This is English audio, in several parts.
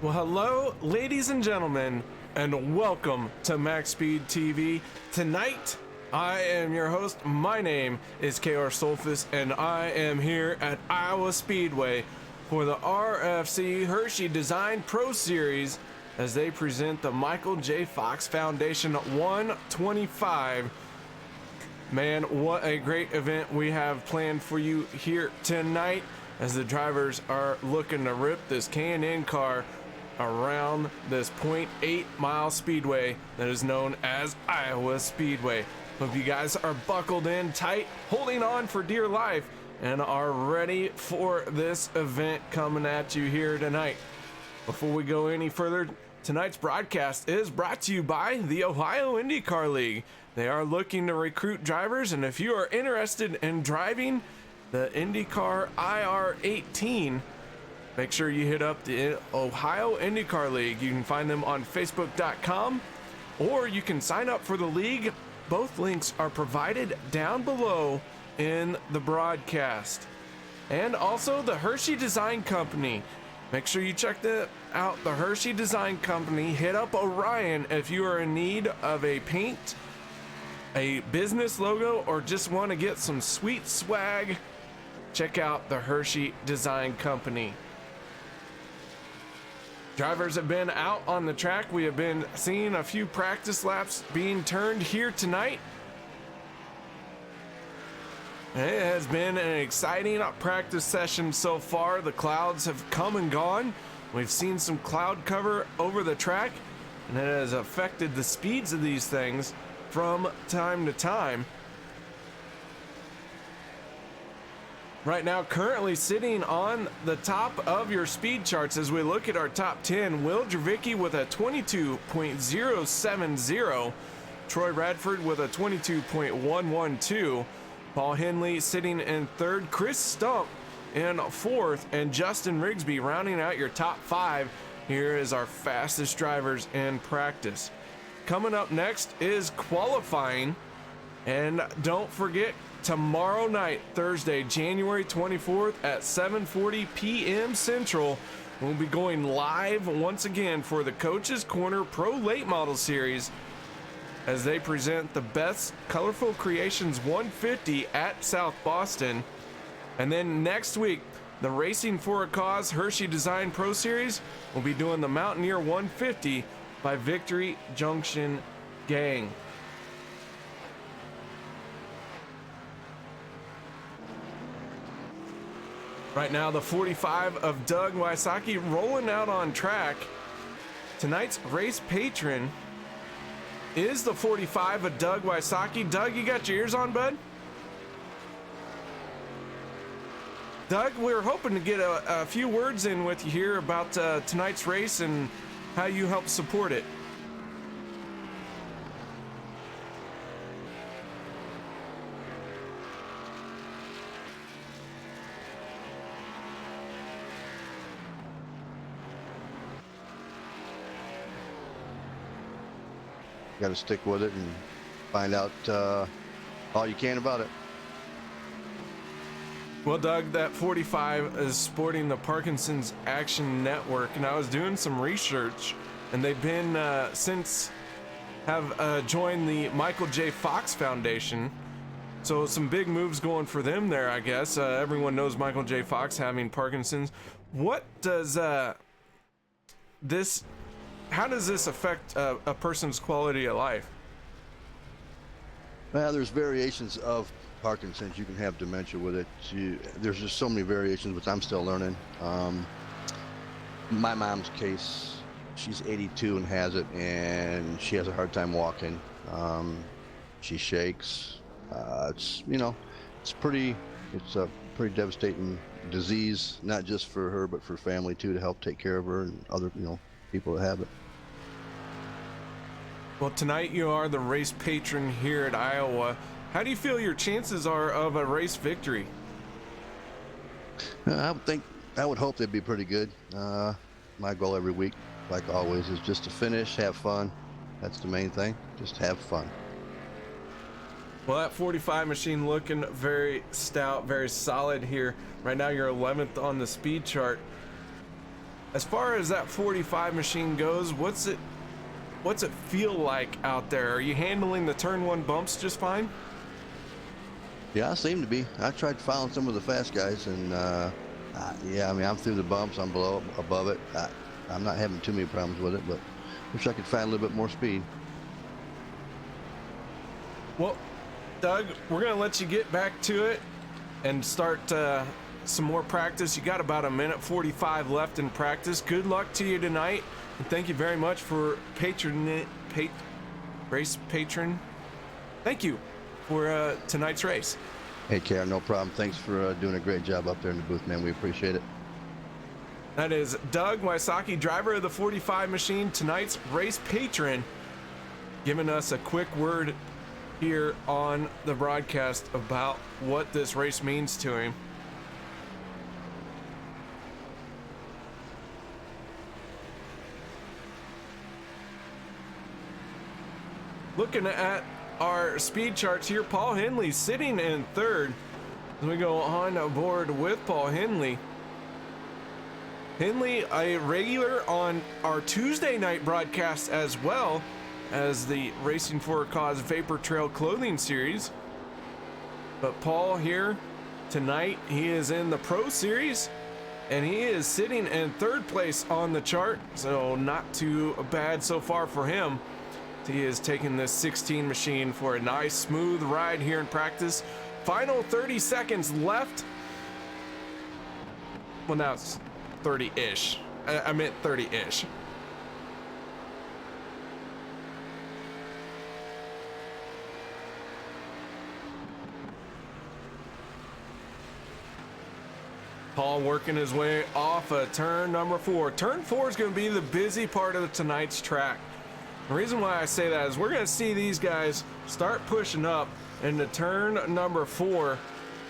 Well, hello, ladies and gentlemen, and welcome to MaxSpeedTV. Tonight, I am your host. My name is KR Stolfus, and I am here at Iowa Speedway for the RFC Hershy Design Pro Series as they present the Michael J. Fox Foundation 125. Man, what a great event we have planned for you here tonight as the drivers are looking to rip this K&N car around this 0.8 mile speedway that is known as Iowa Speedway. Hope you guys are buckled in tight, holding on for dear life, and are ready for this event coming at you here tonight. Before we go any further, tonight's broadcast is brought to you by the Ohio IndyCar League. They are looking to recruit drivers, and if you are interested in driving the IndyCar IR18, make sure you hit up the Ohio IndyCar League. You can find them on Facebook.com, or you can sign up for the league. Both links are provided down below in the broadcast. And also the Hershy Design Company. Make sure you check out the Hershy Design Company. Hit up Orion if you are in need of a paint, a business logo, or just want to get some sweet swag. Check out the Hershy Design Company. Drivers have been out on the track. We have been seeing a few practice laps being turned here tonight. It has been an exciting practice session so far. The clouds have come and gone. We've seen some cloud cover over the track, and it has affected the speeds of these things from time to time. Right now, currently sitting on the top of your speed charts as we look at our top 10, Will Drevicky with a 22.070, Troy Radford with a 22.112, Paul Henley sitting in third, Kris Stump in fourth, and Justin Rigsby rounding out your top 5. Here is our fastest drivers in practice. Coming up next is qualifying, and don't forget, tomorrow night, Thursday, January 24th at 7:40 p.m. Central, we'll be going live once again for the Coach's Corner Pro Late Model Series as they present the Best Colorful Creations 150 at South Boston. And then next week, the Racing for a Cause Hershy Design Pro Series will be doing the Mountaineer 150 by Victory Junction Gang. Right now, the 45 of Doug Wysocki rolling out on track. tonight's race patron is the 45 of Doug Wysocki. Doug, you got your ears on, bud? Doug, we were hoping to get a few words in with you here about tonight's race and how you help support it. Got to stick with it and find out all you can about it. Well, Doug, that 45 is sporting the Parkinson's Action Network, and I was doing some research, and they've been since have joined the Michael J. Fox Foundation. So some big moves going for them there, I guess. Everyone knows Michael J. Fox having Parkinson's. What does this? How does this affect a person's quality of life? Well, there's variations of Parkinson's. You can have dementia with it. There's just so many variations, which I'm still learning. My mom's case, she's 82 and has it, and she has a hard time walking. She shakes. It's a pretty devastating disease, not just for her, but for family too, to help take care of her and other people that have it. Well, tonight you are the race patron here at Iowa. How do you feel your chances are of a race victory? I would hope they'd be pretty good. My goal every week, like always, is just to finish, have fun. That's the main thing. Just have fun. Well, that 45 machine looking very stout, very solid here. Right now you're 11th on the speed chart. As far as that 45 machine goes, what's it feel like out there? Are you handling the turn one bumps just fine? Yeah, I seem to be. I tried following some of the fast guys, and I'm through the bumps. I'm above it. I'm not having too many problems with it, but wish I could find a little bit more speed. Well, Doug, we're gonna let you get back to it and start some more practice. You got about a minute 45 left in practice. Good luck to you tonight, and thank you very much for race patron. Thank you for tonight's race. Hey, KR, no problem. Thanks for doing a great job up there in the booth, man. We appreciate it. That is Doug Wysocki, driver of the 45 machine, tonight's race patron, giving us a quick word here on the broadcast about what this race means to him. Looking at our speed charts here, Paul Henley sitting in third. As we go on board with Paul Henley. Henley, a regular on our Tuesday night broadcast, as well as the Racing for a Cause Vapor Trail Clothing Series. But Paul here tonight, he is in the Pro Series, and he is sitting in third place on the chart, so not too bad so far for him. He is taking this 16 machine for a nice smooth ride here in practice. Final 30 seconds left. Well, now it's 30-ish. I meant 30-ish. Paul working his way off of turn number 4. Turn 4 is going to be the busy part of tonight's track. The reason why I say that is we're going to see these guys start pushing up into turn number 4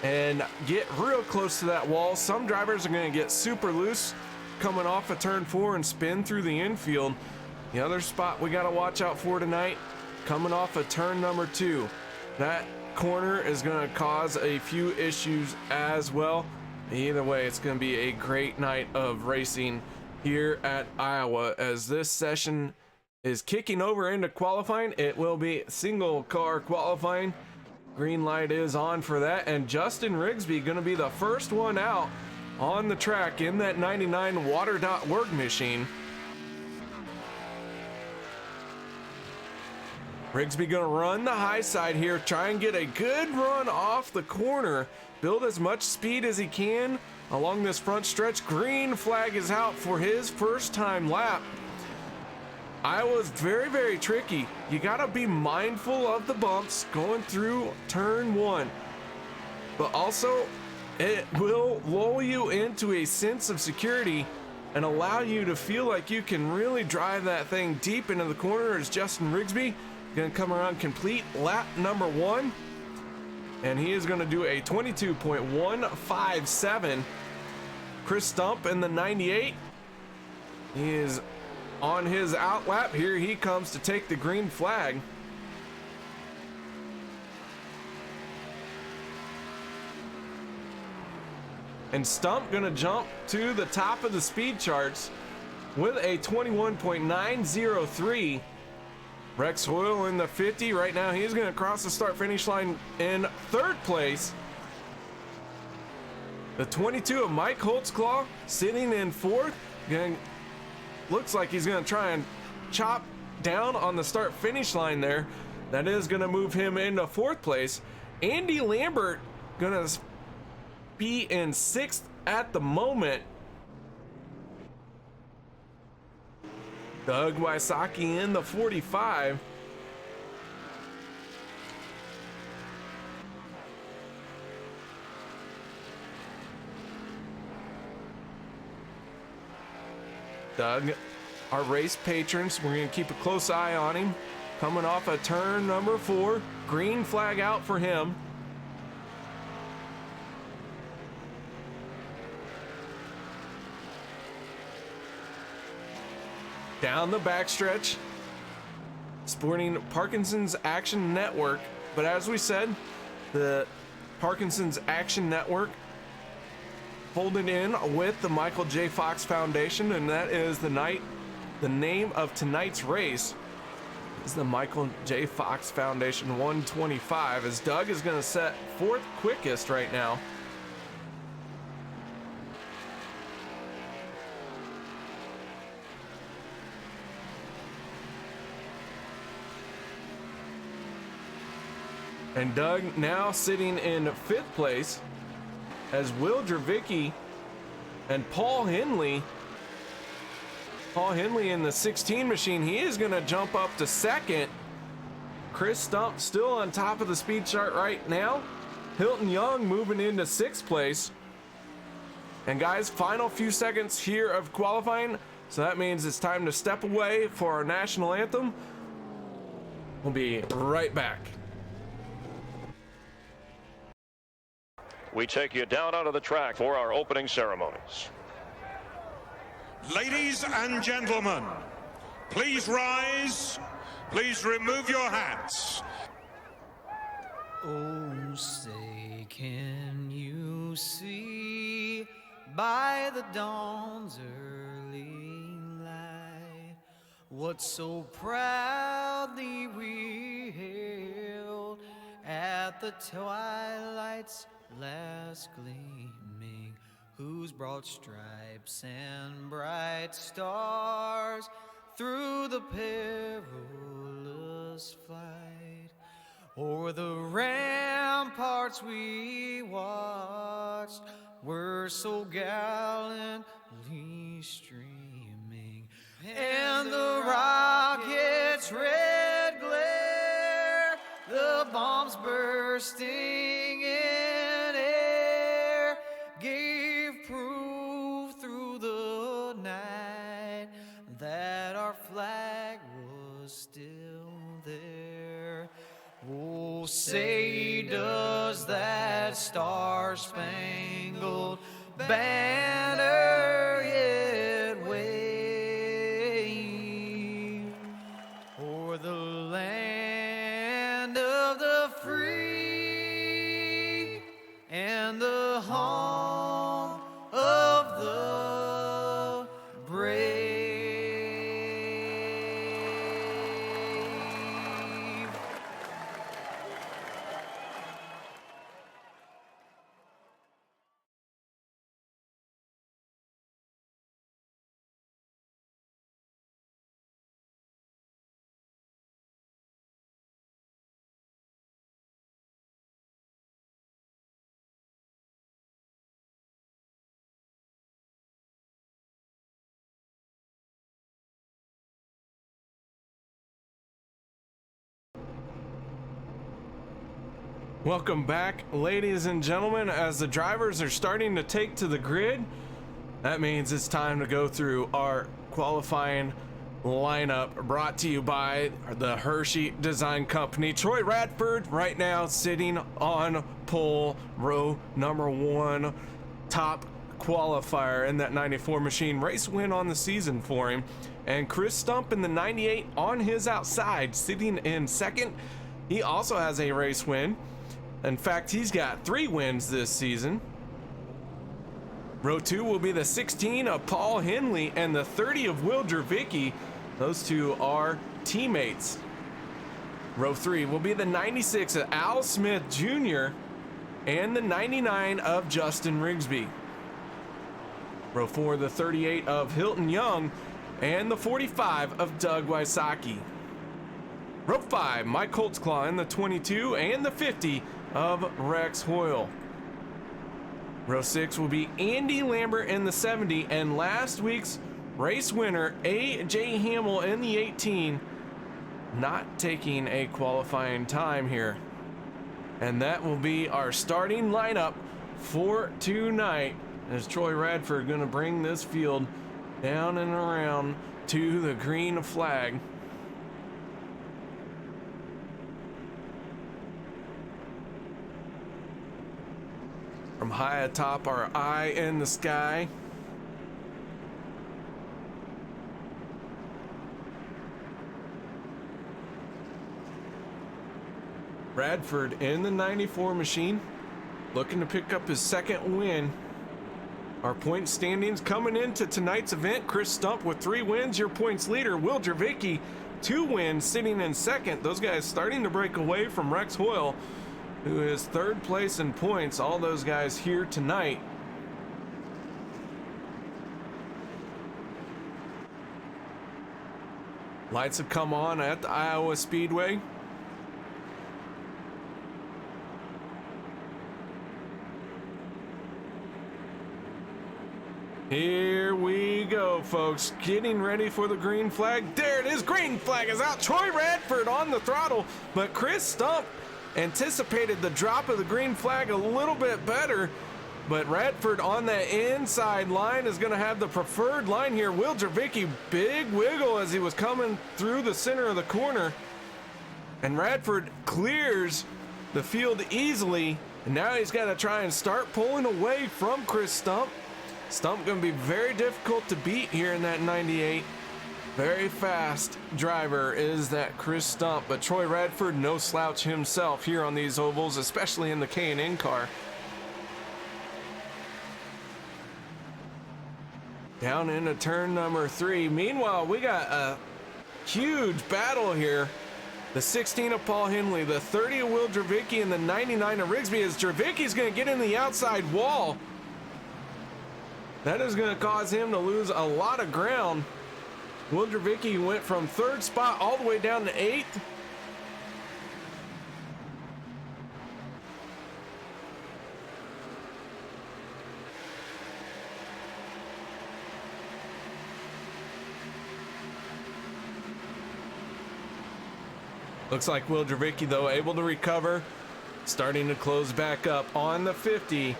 and get real close to that wall. Some drivers are going to get super loose coming off of turn 4 and spin through the infield. The other spot we got to watch out for tonight, coming off of turn number 2. That corner is going to cause a few issues as well. Either way, it's going to be a great night of racing here at Iowa as this session is kicking over into qualifying. It will be single car qualifying. Green light is on for that, and Justin Rigsby going to be the first one out on the track in that 99 water.work machine. Rigsby going to run the high side here, try and get a good run off the corner, build as much speed as he can along this front stretch. Green flag is out for his first time lap. Iowa's very, very tricky. You gotta be mindful of the bumps going through turn 1. But also, it will lull you into a sense of security and allow you to feel like you can really drive that thing deep into the corner. As Justin Rigsby gonna come around complete lap number 1. And he is gonna do a 22.157. Kris Stump in the 98. He is on his out lap. Here he comes to take the green flag. And Stump gonna jump to the top of the speed charts with a 21.903. Rex Hoyle in the 50. Right now he's gonna cross the start finish line in 3rd place. The 22 of Mike Holtzclaw sitting in 4th. Looks like he's gonna try and chop down on the start finish line there. That is gonna move him into 4th place. Andy Lambert gonna be in 6th at the moment. Doug Wysocki in the 45. Doug, our race patrons, we're going to keep a close eye on him. Coming off a turn number 4. Green flag out for him. Down the backstretch, sporting Parkinson's Action Network. But as we said, the Parkinson's Action Network folded in with the Michael J. Fox Foundation, and that is the name of tonight's race is the Michael J. Fox Foundation 125, as Doug is going to set 4th quickest right now. And Doug now sitting in 5th place, as Will Drevicky and Paul Henley in the 16 machine, he is going to jump up to 2nd. Kris Stump still on top of the speed chart right now. Hilton Young moving into 6th place. And guys, final few seconds here of qualifying, so that means it's time to step away for our national anthem. We'll be right back. We take you down onto the track for our opening ceremonies. Ladies and gentlemen, please rise. Please remove your hats. Oh, say, can you see by the dawn's early light what so proudly we hailed at the twilight's last gleaming, whose broad stripes and bright stars through the perilous flight o'er the ramparts we watched were so gallantly streaming, and the rocket's red glare, the bombs bursting in air, gave proof through the night that our flag was still there. Oh, say does that star-spangled banner yet wave o'er the land of the free and the home of the brave? Welcome back, ladies and gentlemen. As the drivers are starting to take to the grid, that means it's time to go through our qualifying lineup, brought to you by the Hershy Design Company. Troy Radford right now sitting on pole, row number 1, top qualifier in that 94 machine. Race win on the season for him. And Kris Stump in the 98 on his outside, sitting in second. He also has a race win. In fact, he's got 3 wins this season. Row 2 will be the 16 of Paul Henley and the 30 of Will Drevicky. Those two are teammates. Row 3 will be the 96 of Al Smith Jr. and the 99 of Justin Rigsby. Row 4, the 38 of Hilton Young and the 45 of Doug Wysocki. Row 5, Mike Holtzclaw in the 22 and the 50 of Rex Hoyle. Row 6 will be Andy Lambert in the 70 and last week's race winner AJ Hamel in the 18, not taking a qualifying time here. And that will be our starting lineup for tonight, as Troy Radford going to bring this field down and around to the green flag. From high atop our eye in the sky, Radford in the 94 machine, looking to pick up his second win. Our point standings coming into tonight's event: Kris Stump with 3 wins, your points leader. Will Drevicky, 2 wins, sitting in second. Those guys starting to break away from Rex Hoyle, who is 3rd place in points. All those guys here tonight. Lights have come on at the Iowa Speedway. Here we go, folks. Getting ready for the green flag. There it is. Green flag is out. Troy Radford on the throttle, but Kris Stump anticipated the drop of the green flag a little bit better. But Radford on that inside line is going to have the preferred line here. Will Drevicky, big wiggle as he was coming through the center of the corner. And Radford clears the field easily. And now he's got to try and start pulling away from Kris Stump. Stump going to be very difficult to beat here in that 98. Very fast driver is that Kris Stump, but Troy Radford, no slouch himself here on these ovals, especially in the K&N car. Down into turn number 3. Meanwhile, we got a huge battle here. The 16 of Paul Henley, the 30 of Will Drevicky, and the 99 of Rigsby, as Drevicky's going to get in the outside wall. That is going to cause him to lose a lot of ground. Will Drevicky went from 3rd spot all the way down to 8th. Looks like Will Drevicky, though, able to recover, starting to close back up on the 50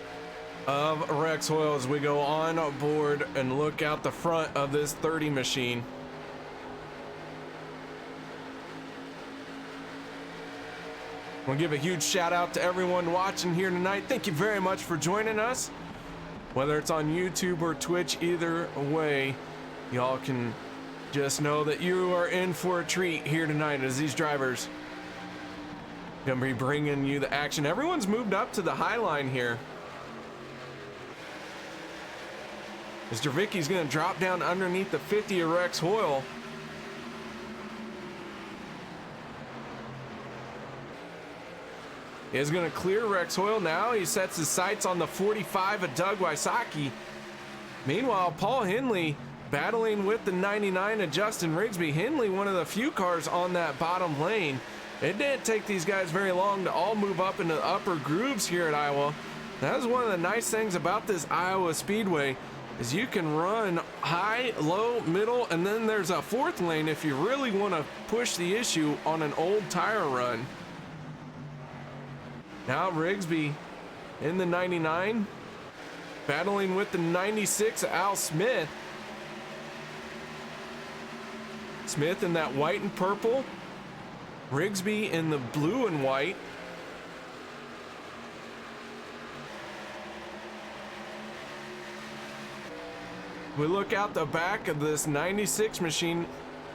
of Rex Hoyle as we go on board and look out the front of this 30 machine. We'll give a huge shout out to everyone watching here tonight. Thank you very much for joining us. Whether it's on YouTube or Twitch, either way, y'all can just know that you are in for a treat here tonight as these drivers gonna be bringing you the action. Everyone's moved up to the high line here. As Drevicky's gonna drop down underneath the 50 of Rex Hoyle. He is gonna clear Rex Hoyle now. He sets his sights on the 45 of Doug Wysocki. Meanwhile, Paul Henley battling with the 99 of Justin Rigsby. Henley, one of the few cars on that bottom lane. It didn't take these guys very long to all move up into the upper grooves here at Iowa. That is one of the nice things about this Iowa Speedway, is you can run high, low, middle, and then there's a 4th lane if you really want to push the issue on an old tire run. Now Rigsby in the 99, battling with the 96, Al Smith. Smith in that white and purple, Rigsby in the blue and white. We look out the back of this 96 machine,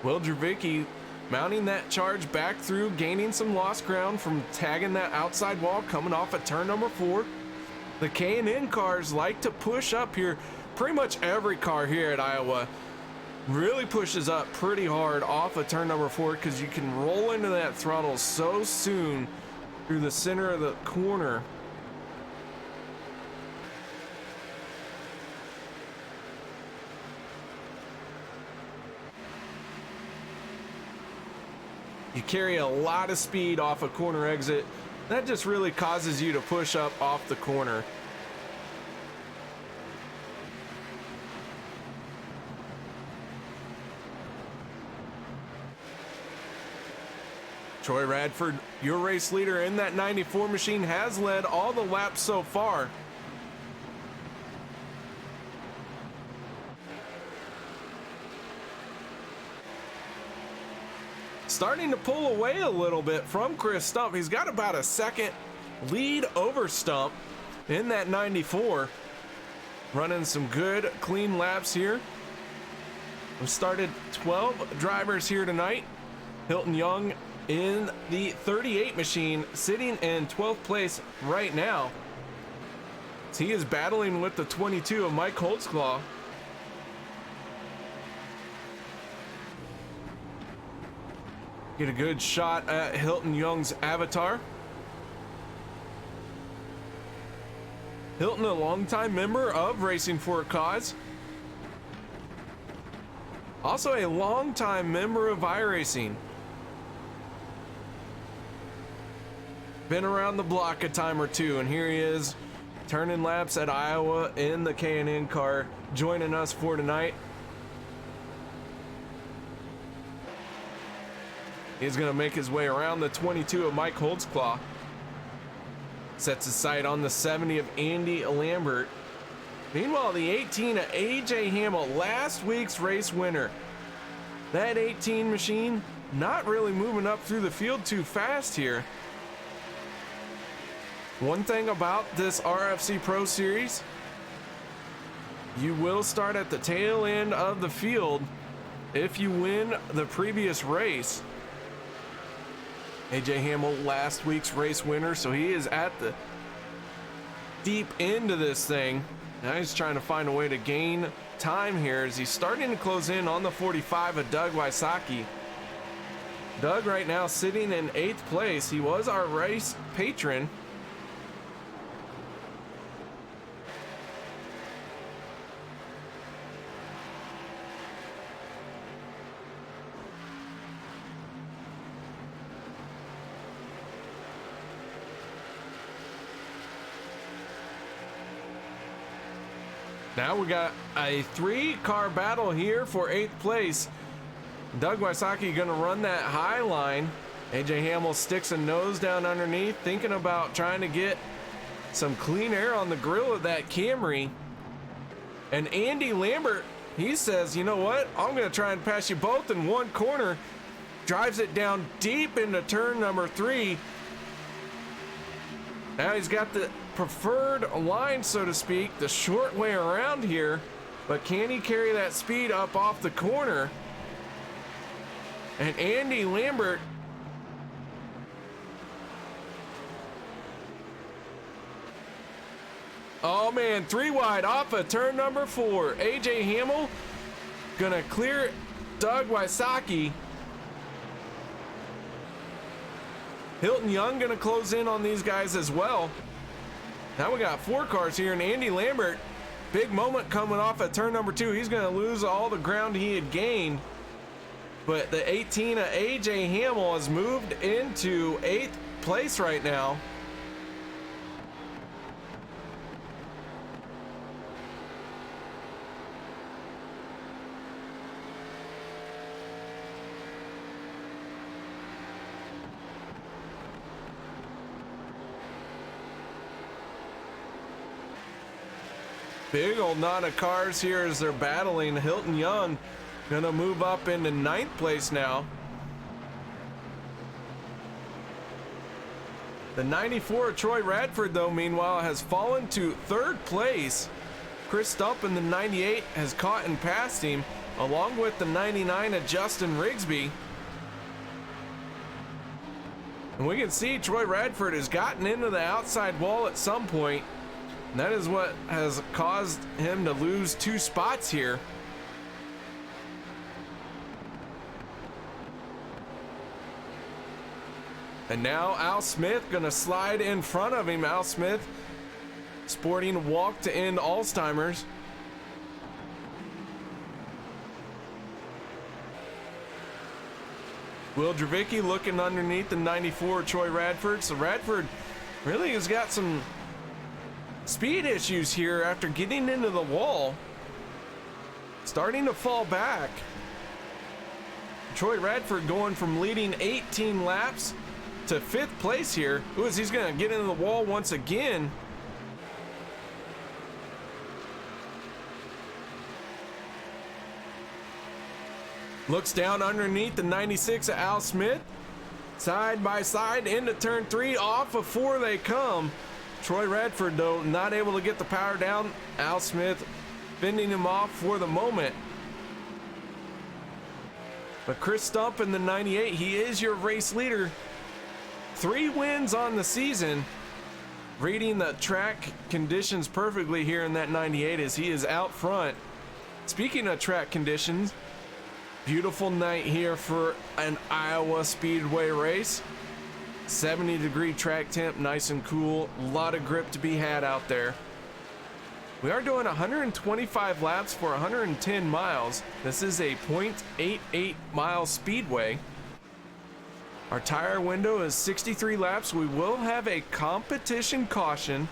Will Drevicky mounting that charge back through, gaining some lost ground from tagging that outside wall coming off of turn number 4. The K&N cars like to push up here. Pretty much every car here at Iowa really pushes up pretty hard off of turn number 4 because you can roll into that throttle so soon through the center of the corner. You carry a lot of speed off a corner exit. That just really causes you to push up off the corner. Troy Radford, your race leader in that 94 machine, has led all the laps so far. Starting to pull away a little bit from Kris Stump. He's got about a second lead over Stump in that 94. Running some good, clean laps here. We've started 12 drivers here tonight. Hilton Young in the 38 machine, sitting in 12th place right now. He is battling with the 22 of Mike Holtzclaw. Get a good shot at Hilton Young's avatar. Hilton, a longtime member of Racing for a Cause. Also a longtime member of iRacing. Been around the block a time or two, and here he is turning laps at Iowa in the K&N car, joining us for tonight. He's going to make his way around the 22 of Mike Holtzclaw. Sets his sight on the 70 of Andy Lambert. Meanwhile, the 18 of AJ Hamel, last week's race winner. That 18 machine not really moving up through the field too fast here. One thing about this RFC Pro Series, you will start at the tail end of the field if you win the previous race. AJ Hamel, last week's race winner, so he is at the deep end of this thing. Now he's trying to find a way to gain time here as he's starting to close in on the 45 of Doug Wysocki. Doug right now sitting in 8th place. He was our race patron. Now we got a 3-car battle here for 8th place. Doug Wysocki gonna run that high line. AJ Hamel sticks a nose down underneath, thinking about trying to get some clean air on the grill of that Camry. And Andy Lambert, he says, you know what? I'm gonna try and pass you both in one corner. Drives it down deep into turn number 3. Now he's got the preferred line, so to speak, the short way around here, but can he carry that speed up off the corner? And Andy Lambert, oh man, 3 wide off of turn number 4. AJ Hamel gonna clear Doug Wysocki. Hilton Young gonna close in on these guys as well. Now we got 4 cars here, and Andy Lambert, big moment coming off at turn number 2. He's going to lose all the ground he had gained. But the 18 of AJ Hamel has moved into 8th place right now. Big old knot of cars here as they're battling. Hilton Young gonna move up into 9th place now. The 94 Troy Radford, though, meanwhile, has fallen to 3rd place. Kris Stump in the 98 has caught and passed him, along with the 99 of Justin Rigsby. And we can see Troy Radford has gotten into the outside wall at some point, and that is what has caused him to lose 2 spots here. And now Al Smith gonna slide in front of him. Al Smith sporting walk to end Alzheimer's. Will Drevicky looking underneath the 94 Troy Radford. So Radford really has got some speed issues here after getting into the wall. Starting to fall back. Troy Radford going from leading 18 laps to 5th place here. Ooh, he's gonna get into the wall once again. Looks down underneath the 96 of Al Smith. Side by side into turn 3, off of 4 they come. Troy Radford, though, not able to get the power down. Al Smith fending him off for the moment. But Kris Stump in the 98, he is your race leader. 3 wins on the season. Reading the track conditions perfectly here in that 98 as he is out front. Speaking of track conditions, beautiful night here for an Iowa Speedway race. 70-degree track temp, nice and cool. A lot of grip to be had out there. We are doing 125 laps for 110 miles. This is a 0.88 mile speedway. Our tire window is 63 laps. We will have a competition caution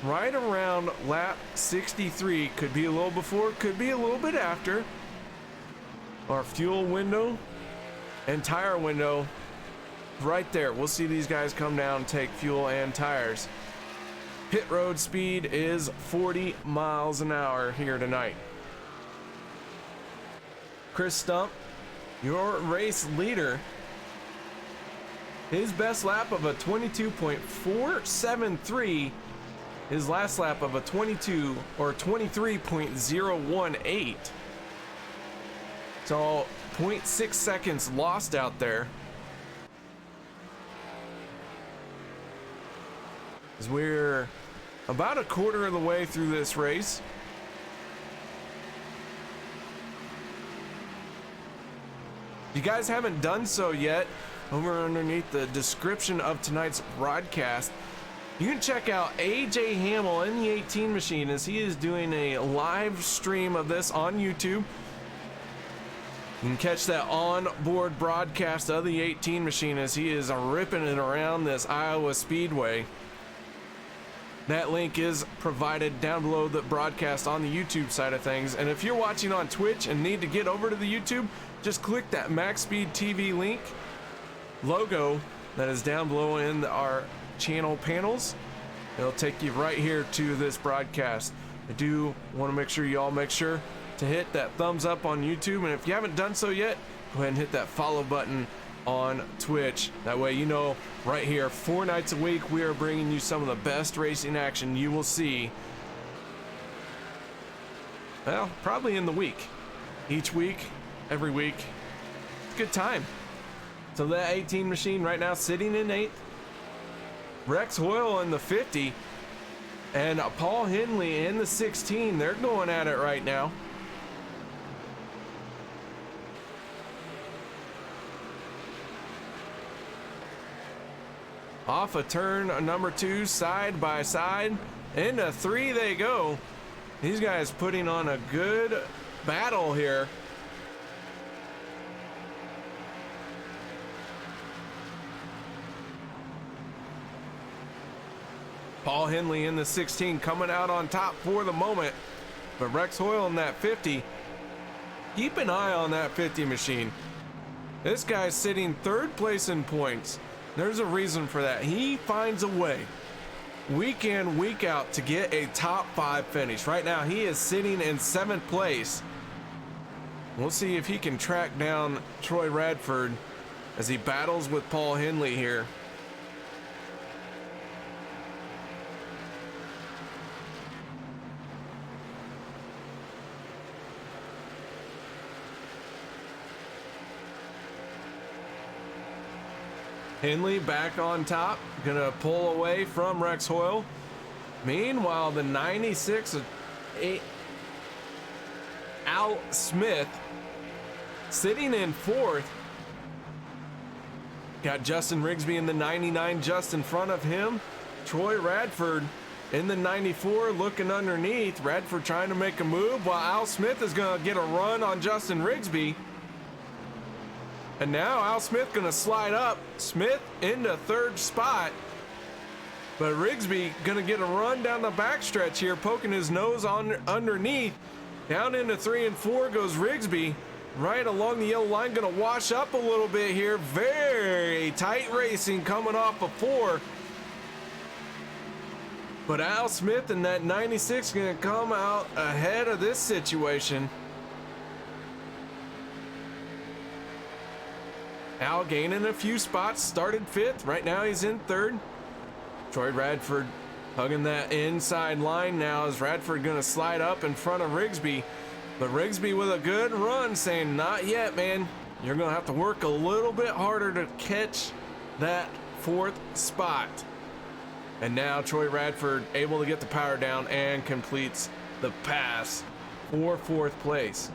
right around lap 63. Could be a little before, could be a little bit after. Our fuel window and tire window right there. We'll see these guys come down, take fuel and tires. Pit road speed is 40 miles an hour here tonight. Kris Stump, your race leader. His best lap of a 22.473. His last lap of a 22 or 23.018. So 0.6 seconds lost out there. As we're about a quarter of the way through this race. If you guys haven't done so yet, over underneath the description of tonight's broadcast, you can check out AJ Hamel in the 18 machine as he is doing a live stream of this on YouTube. You can catch that on-board broadcast of the 18 machine as he is ripping it around this Iowa Speedway. That link is provided down below the broadcast on the YouTube side of things. And if you're watching on Twitch and need to get over to the YouTube, just click that MaxSpeedTV link logo that is down below in our channel panels. It'll take you right here to this broadcast. I do want to make sure you all make sure to hit that thumbs up on YouTube, and if you haven't done so yet, go ahead and hit that follow button on Twitch. That way you know right here 4 nights a week we are bringing you some of the best racing action you will see, well, probably in the week. Each week, every week. It's a good time. So that 18 machine right now sitting in 8th. Rex Hoyle in the 50 and Paul Henley in the 16. They're going at it right now. Off a turn number 2, side by side, into 3 they go. These guys putting on a good battle here. Paul Henley in the 16 coming out on top for the moment. But Rex Hoyle in that 50. Keep an eye on that 50 machine. This guy's sitting 3rd place in points. There's a reason for that. He finds a way. week in, week out to get a top 5 finish. Right now, he is sitting in 7th place. We'll see if he can track down Troy Radford as he battles with Paul Henley here. Henley back on top, gonna pull away from Rex Hoyle. Meanwhile, the 96 Al Smith sitting in 4th. Got Justin Rigsby in the 99 just in front of him. Troy Radford in the 94 looking underneath. Radford trying to make a move while Al Smith is gonna get a run on Justin Rigsby. And now Al Smith gonna slide up. Smith into 3rd spot. But Rigsby gonna get a run down the backstretch here, poking his nose on underneath. Down into 3 and 4 goes Rigsby. Right along the yellow line, gonna wash up a little bit here. Very tight racing coming off of 4. But Al Smith and that 96 gonna come out ahead of this situation. Al gaining a few spots, started 5th. Right now he's in 3rd. Troy Radford hugging that inside line now. Is Radford gonna slide up in front of Rigsby? But Rigsby with a good run saying, not yet, man. You're gonna have to work a little bit harder to catch that 4th spot. And now Troy Radford able to get the power down and completes the pass for 4th place.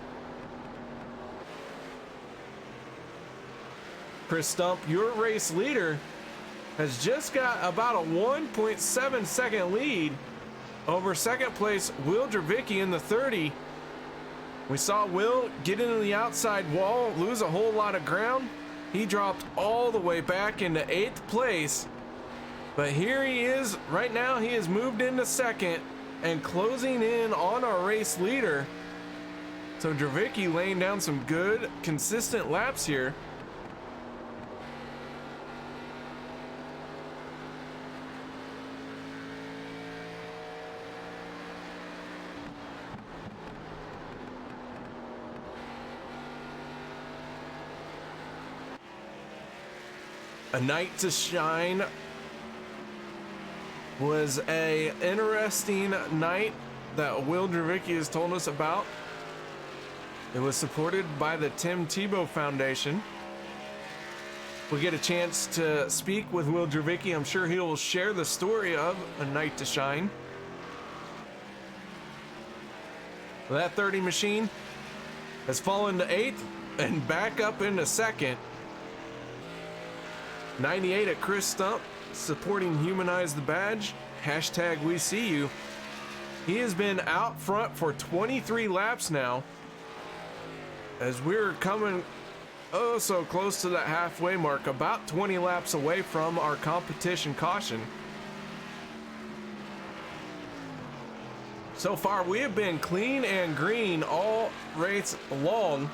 Kris Stump, your race leader, has just got about a 1.7 second lead over 2nd place Will Drevicky in the 30. We saw Will get into the outside wall, lose a whole lot of ground. He dropped all the way back into 8th place. But here he is. Right now he has moved into 2nd and closing in on our race leader. So Drevicky laying down some good, consistent laps here. A Night to Shine was a interesting night that Will Drevicky has told us about. It was supported by the Tim Tebow Foundation. We get a chance to speak with Will Drevicky. I'm sure he will share the story of A Night to Shine. That 30 machine has fallen to 8th and back up into 2nd. 98 at Kris Stump, supporting Humanize the Badge, hashtag we see you. He has been out front for 23 laps now, as we're coming oh so close to that halfway mark, about 20 laps away from our competition caution. So far we have been clean and green all race long.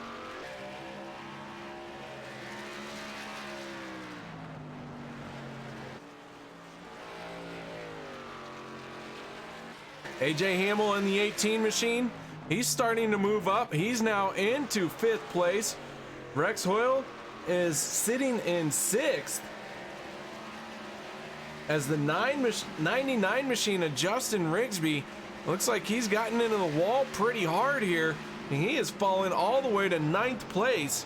AJ Hamel in the 18 machine, he's starting to move up. He's now into 5th place. Rex Hoyle is sitting in 6th. As the 99 machine of Justin Rigsby looks like he's gotten into the wall pretty hard here. And he is falling all the way to 9th place.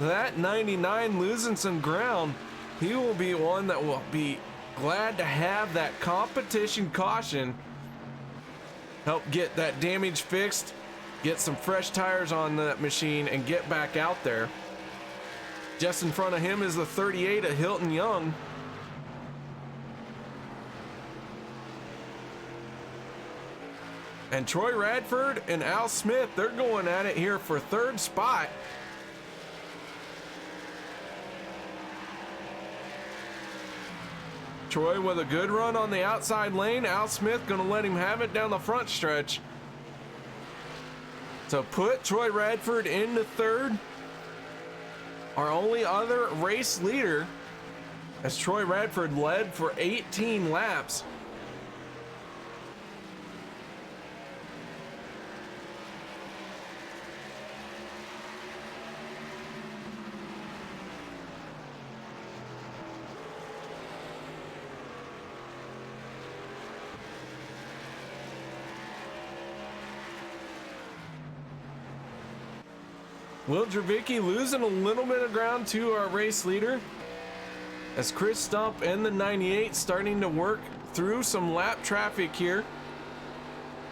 That 99 losing some ground. He will be one that will be glad to have that competition caution, help get that damage fixed, get some fresh tires on that machine and get back out there. Just in front of him is the 38 of Hilton Young. And Troy Radford and Al Smith, they're going at it here for 3rd spot. Troy with a good run on the outside lane. Al Smith gonna let him have it down the front stretch. So put Troy Radford into 3rd. Our only other race leader as Troy Radford led for 18 laps. Will Drevicky losing a little bit of ground to our race leader, as Kris Stump and the 98 starting to work through some lap traffic here.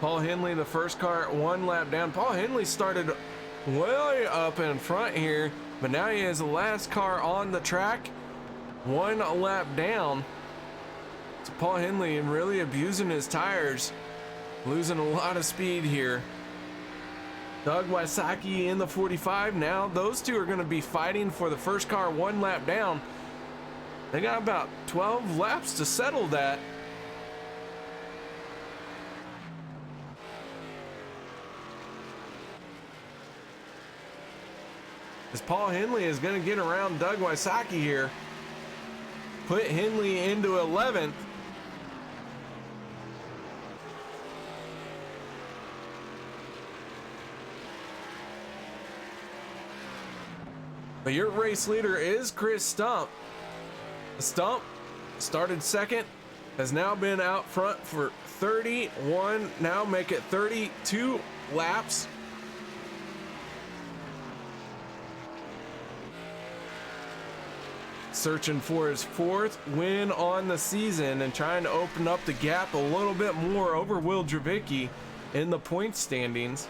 Paul Henley, the first car, 1 lap down. Paul Henley started way up in front here, but now he is the last car on the track, 1 lap down. So Paul Henley really abusing his tires, losing a lot of speed here. Doug Wysocki in the 45. Now those two are going to be fighting for the first car 1 lap down. They got about 12 laps to settle that. As Paul Henley is going to get around Doug Wysocki here, put Henley into 11th. But your race leader is Kris Stump. Stump started second, has now been out front for 31, now make it 32 laps. Searching for his 4th win on the season and trying to open up the gap a little bit more over Will Drevicky in the point standings.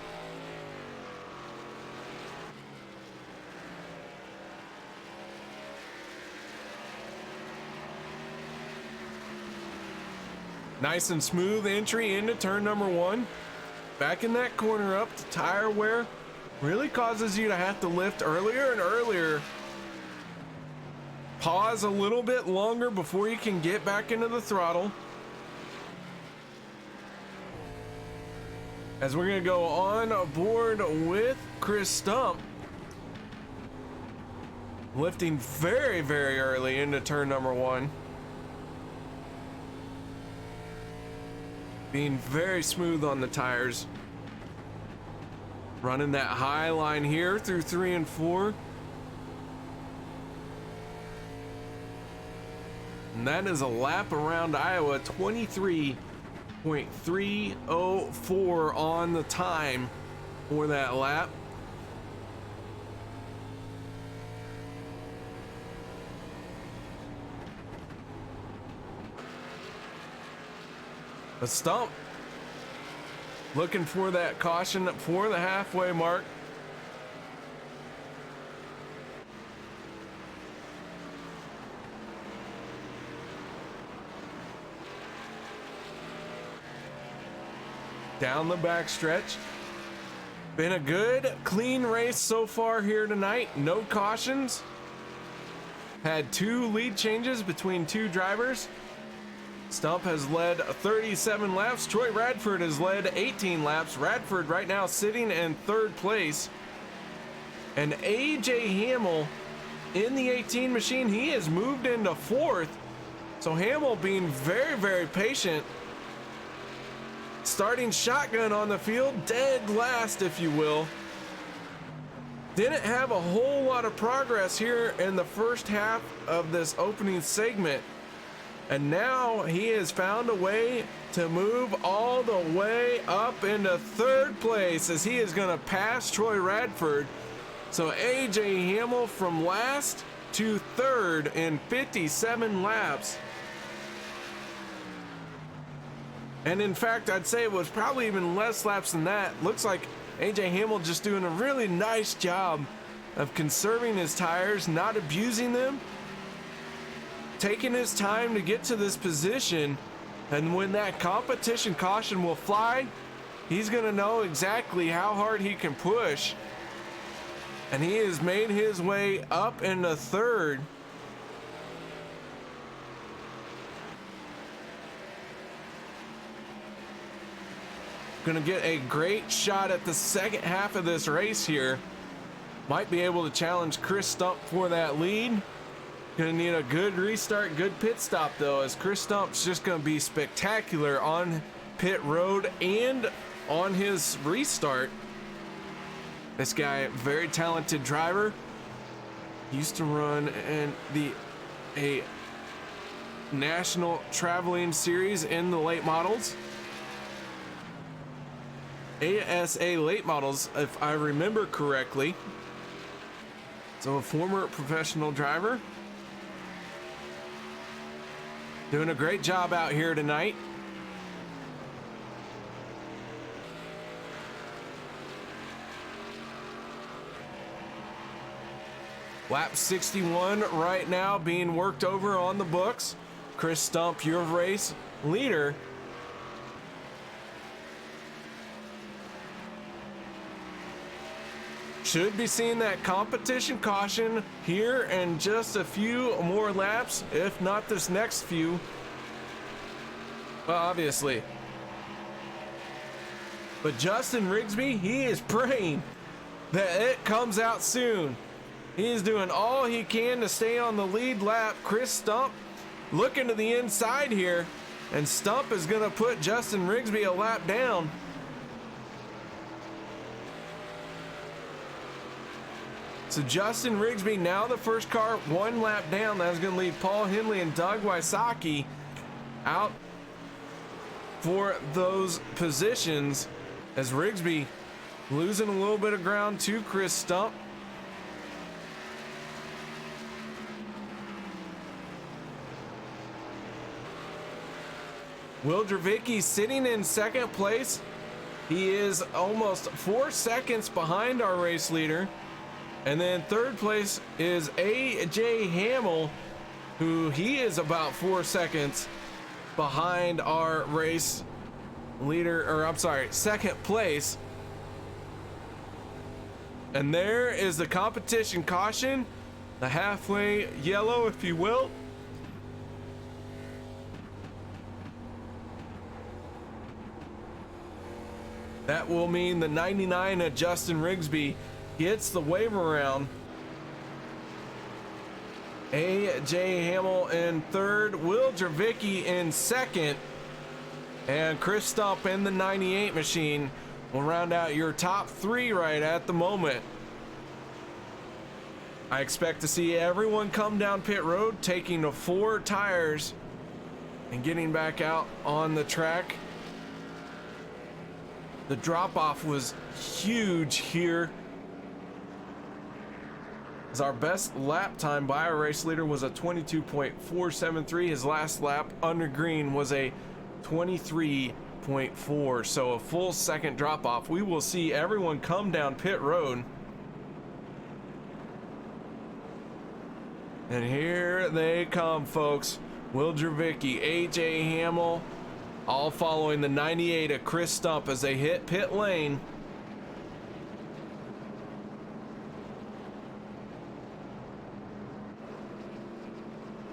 Nice and smooth entry into turn number 1. Back in that corner up, the tire wear really causes you to have to lift earlier and earlier. Pause a little bit longer before you can get back into the throttle. As we're gonna go on board with Kris Stump, lifting very, very early into turn number 1. Being very smooth on the tires. Running that high line here through 3 and 4. And that is a lap around Iowa, 23.304 on the time for that lap. A Stump looking for that caution for the halfway mark. Down the back stretch. Been a good, clean race so far here tonight. No cautions. Had 2 lead changes between 2 drivers. Stump has led 37 laps. Troy Radford has led 18 laps. Radford right now sitting in 3rd place. And AJ Hamel in the 18 machine, he has moved into 4th. So Hamel being very, very patient. Starting shotgun on the field, dead last, if you will. Didn't have a whole lot of progress here in the first half of this opening segment. And now he has found a way to move all the way up into 3rd place as he is going to pass Troy Radford. So AJ Hamel from last to 3rd in 57 laps. And in fact, I'd say it was probably even less laps than that. Looks like AJ Hamel just doing a really nice job of conserving his tires, not abusing them. Taking his time to get to this position, and when that competition caution will fly, he's gonna know exactly how hard he can push. And he has made his way up into 3rd. Gonna get a great shot at the second half of this race here. Might be able to challenge Kris Stump for that lead. Gonna need a good restart, good pit stop though, as Kris Stump's just gonna be spectacular on pit road and on his restart. This guy, very talented driver. He used to run in a national traveling series in the late models. ASA late models, if I remember correctly. So a former professional driver. Doing a great job out here tonight. Lap 61 right now being worked over on the books. Kris Stump, your race leader. Should be seeing that competition caution here in just a few more laps, if not this next few. Well, obviously. But Justin Rigsby, he is praying that it comes out soon. He is doing all he can to stay on the lead lap. Kris Stump looking to the inside here, and Stump is going to put Justin Rigsby a lap down. So Justin Rigsby now the first car, one lap down. That's going to leave Paul Henley and Doug Wysocki out for those positions, as Rigsby losing a little bit of ground to Kris Stump. Will Drevicky sitting in second place. He is almost 4 seconds behind our race leader. And then third place is AJ Hamel, who he is about 4 seconds behind our race leader, or I'm sorry, second place. And there is the competition caution, the halfway yellow, if you will. That will mean the 99 of Justin Rigsby gets the wave around. AJ Hamel in third, Will Drevicky in second, and Kris Stump in the 98 machine will round out your top three right at the moment. I expect to see everyone come down pit road, taking the 4 tires and getting back out on the track. The drop off was huge here, as our best lap time by our race leader was a 22.473. His last lap under green was a 23.4, so a full second drop off. We will see everyone come down pit road. And here they come, folks. Will Drevicky, AJ Hamel, all following the 98 of Kris Stump as they hit pit lane.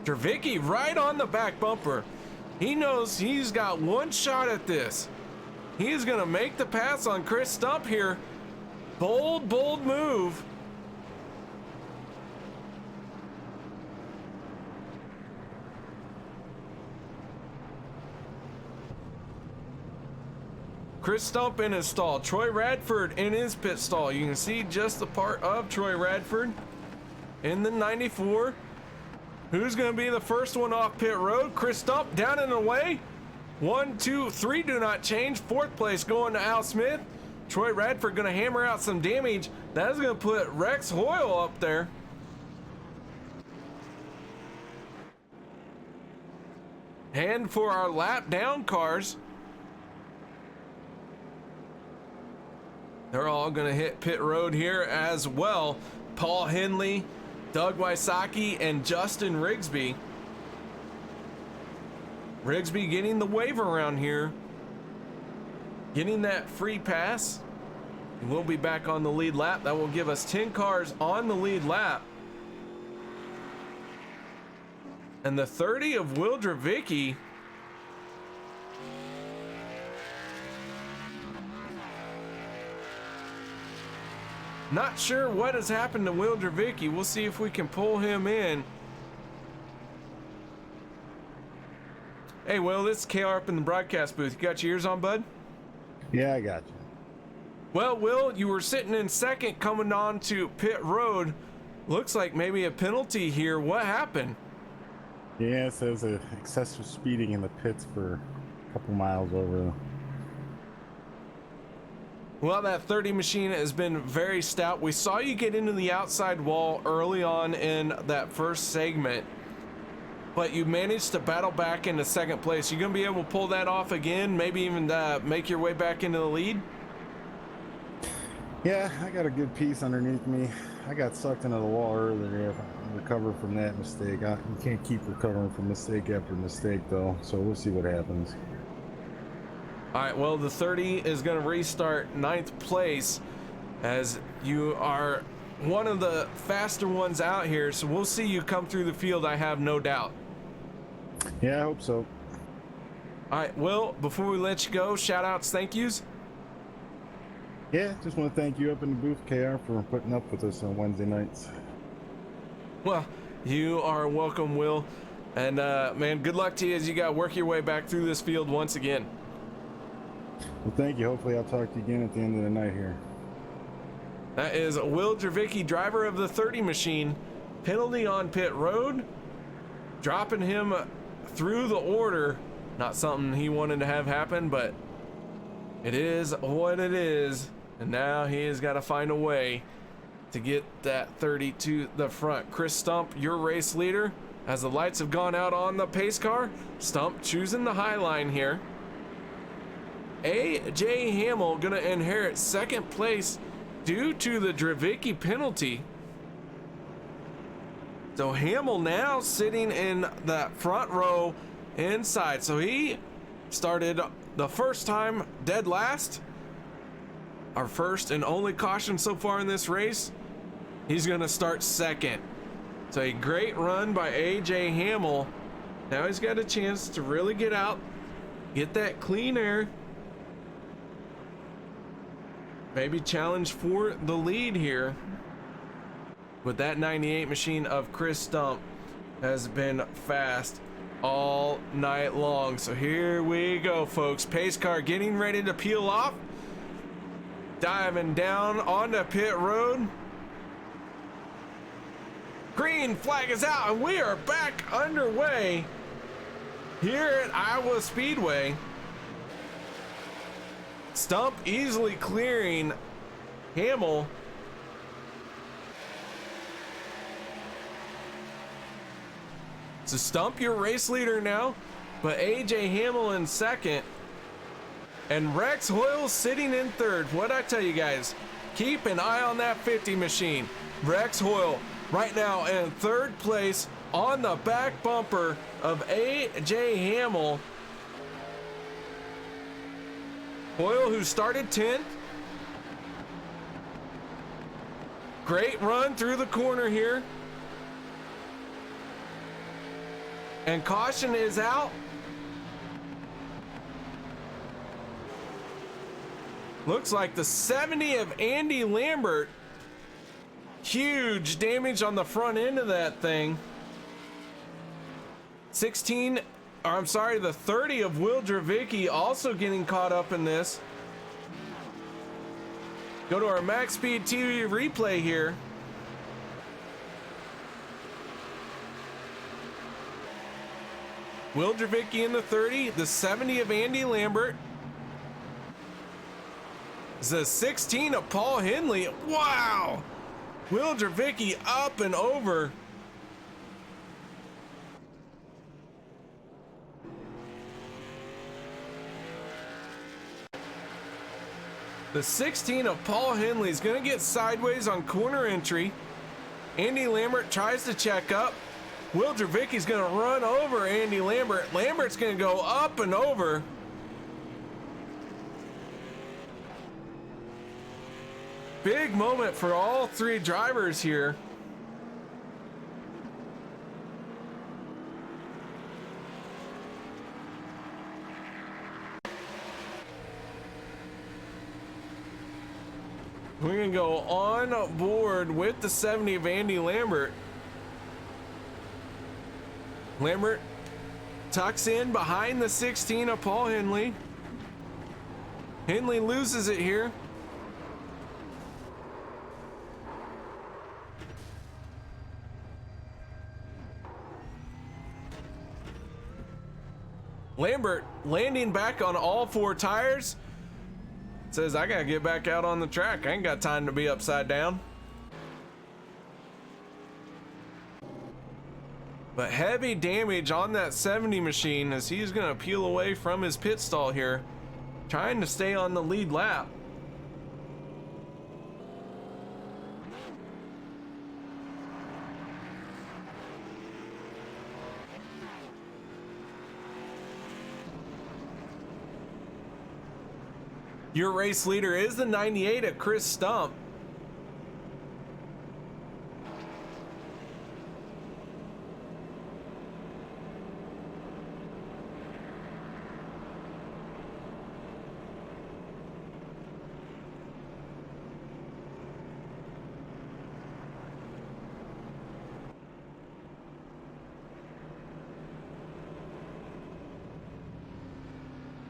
Drevicky right on the back bumper. He knows he's got one shot at this. He's gonna make the pass on Kris Stump here. Bold, bold move. Kris Stump in his stall. Troy Radford in his pit stall. You can see just the part of Troy Radford in the 94. Who's going to be the first one off pit road? Kris Stump down and away. 1, 2, 3 do not change. Fourth place going to Al Smith. Troy Radford going to hammer out some damage. That is going to put Rex Hoyle up there. And for our lap down cars, they're all going to hit pit road here as well. Paul Henley, Doug Wysocki, and Justin Rigsby. Rigsby getting the wave around here, getting that free pass. We'll be back on the lead lap. That will give us 10 cars on the lead lap. And the 30 of Will Drevicky. Not sure what has happened to Will Drevicky. We'll see if we can pull him in. Hey, Will, this is KR up in the broadcast booth. You got your ears on, bud? Yeah, I got you. Well, Will, you were sitting in second coming on to pit road. Looks like maybe a penalty here. What happened? Yeah, it says excessive speeding in the pits for a couple miles over. Well, that 30 machine has been very stout. We saw you get into the outside wall early on in that first segment, but you managed to battle back into second place. You gonna be able to pull that off again? Maybe even make your way back into the lead? Yeah, I got a good piece underneath me. I got sucked into the wall earlier. I recovered from that mistake. You can't keep recovering from mistake after mistake, though, so we'll see what happens. All right, well, the 30 is going to restart 9th place as you are one of the faster ones out here, so we'll see you come through the field, I have no doubt. Yeah, I hope so. All right, Will, before we let you go, shout outs, thank yous. Yeah, just want to thank you up in the booth, KR, for putting up with us on Wednesday nights. Well, you are welcome, Will. And, man, good luck to you as you got to work your way back through this field once again. Well, thank you. Hopefully I'll talk to you again at the end of the night here. That is Will Drevicky, driver of the 30 machine. Penalty on pit road, dropping him through the order. Not something he wanted to have happen, but it is what it is. And now he has got to find a way to get that 30 to the front. Kris Stump, your race leader, as the lights have gone out on the pace car. Stump choosing the high line here. AJ Hamel gonna inherit second place due to the Drevicky penalty. So Hamel now sitting in that front row inside. So he started the first time dead last. Our first and only caution so far in this race. He's gonna start second. So a great run by AJ Hamel. Now he's got a chance to really get out, get that clean air. Maybe challenge for the lead here. But that 98 machine of Kris Stump has been fast all night long. So here we go, folks. Pace car getting ready to peel off. Diving down onto pit road. Green flag is out and we are back underway here at Iowa Speedway. Stump easily clearing Hamel. So Stump, your race leader now, but AJ Hamel in second. And Rex Hoyle sitting in third. What'd I tell you guys? Keep an eye on that 50 machine. Rex Hoyle right now in third place on the back bumper of AJ Hamel. Hoyle, who started 10th. Great run through the corner here. And caution is out. Looks like the 70 of Andy Lambert. Huge damage on the front end of that thing. 16, or I'm sorry, the 30 of Will Drevicky also getting caught up in this. Go to our MaxSpeedTV replay here. Will Drevicky in the 30, the 70 of Andy Lambert. The 16 of Paul Henley. Wow! Will Drevicky up and over. The 16 of Paul Henley is going to get sideways on corner entry. Andy Lambert tries to check up. Will Drevicky's going to run over Andy Lambert. Lambert's going to go up and over. Big moment for all three drivers here. We're gonna go on board with the 70 of Andy Lambert. Lambert tucks in behind the 16 of Paul Henley. Henley loses it here. Lambert landing back on all 4 tires. Says, I gotta get back out on the track. I ain't got time to be upside down. But heavy damage on that 70 machine as he's gonna peel away from his pit stall here, trying to stay on the lead lap. Your race leader is the 98 at Kris Stump.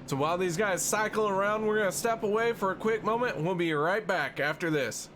So while these guys cycle around, we're gonna step away for a quick moment and we'll be right back after this.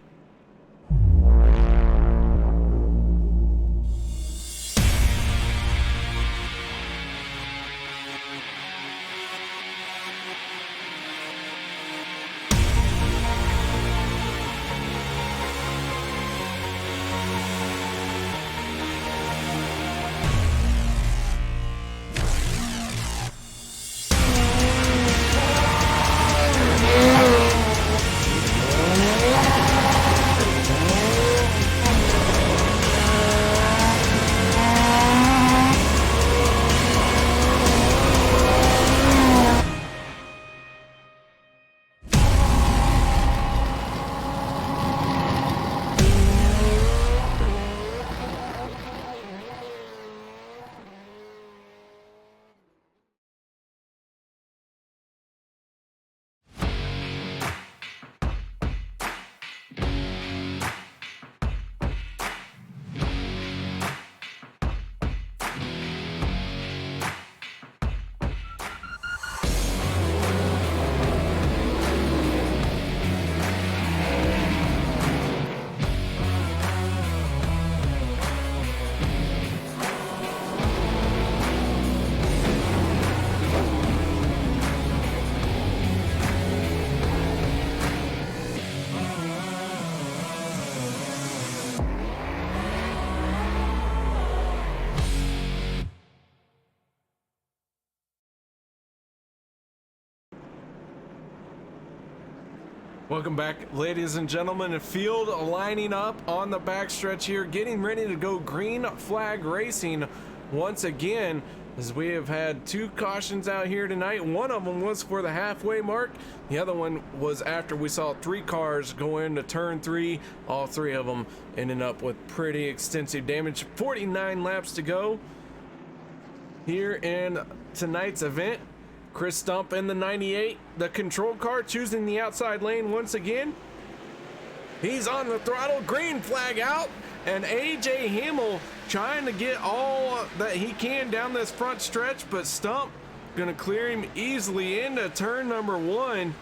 Welcome back, ladies and gentlemen. The field lining up on the backstretch here, getting ready to go green flag racing once again, as we have had 2 cautions out here tonight. One of them was for the halfway mark. The other one was after we saw 3 cars go into turn 3. All 3 of them ended up with pretty extensive damage. 49 laps to go here in tonight's event. Kris Stump in the 98, the control car, choosing the outside lane once again. He's on the throttle, green flag out, and AJ Hamel trying to get all that he can down this front stretch, but Stump gonna clear him easily into turn number 1.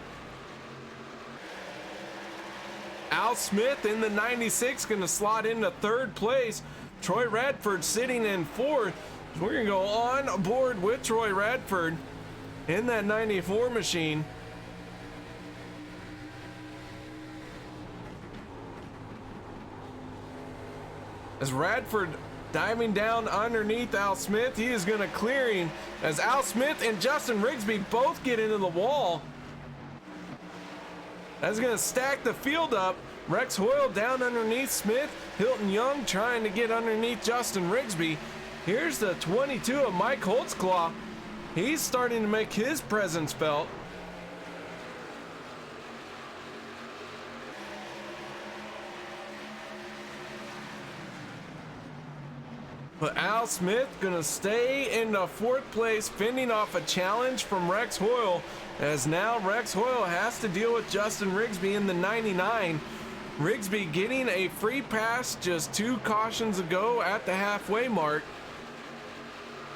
Al Smith in the 96 gonna slot into 3rd place. Troy Radford sitting in 4th. We're gonna go on board with Troy Radford in that 94 machine. As Radford diving down underneath Al Smith, he is going to clear him as Al Smith and Justin Rigsby both get into the wall. That's going to stack the field up. Rex Hoyle down underneath Smith. Hilton Young trying to get underneath Justin Rigsby. Here's the 22 of Mike Holtzclaw. He's starting to make his presence felt. But Al Smith gonna stay in the 4th place, fending off a challenge from Rex Hoyle, as now Rex Hoyle has to deal with Justin Rigsby in the 99. Rigsby getting a free pass just 2 cautions ago at the halfway mark.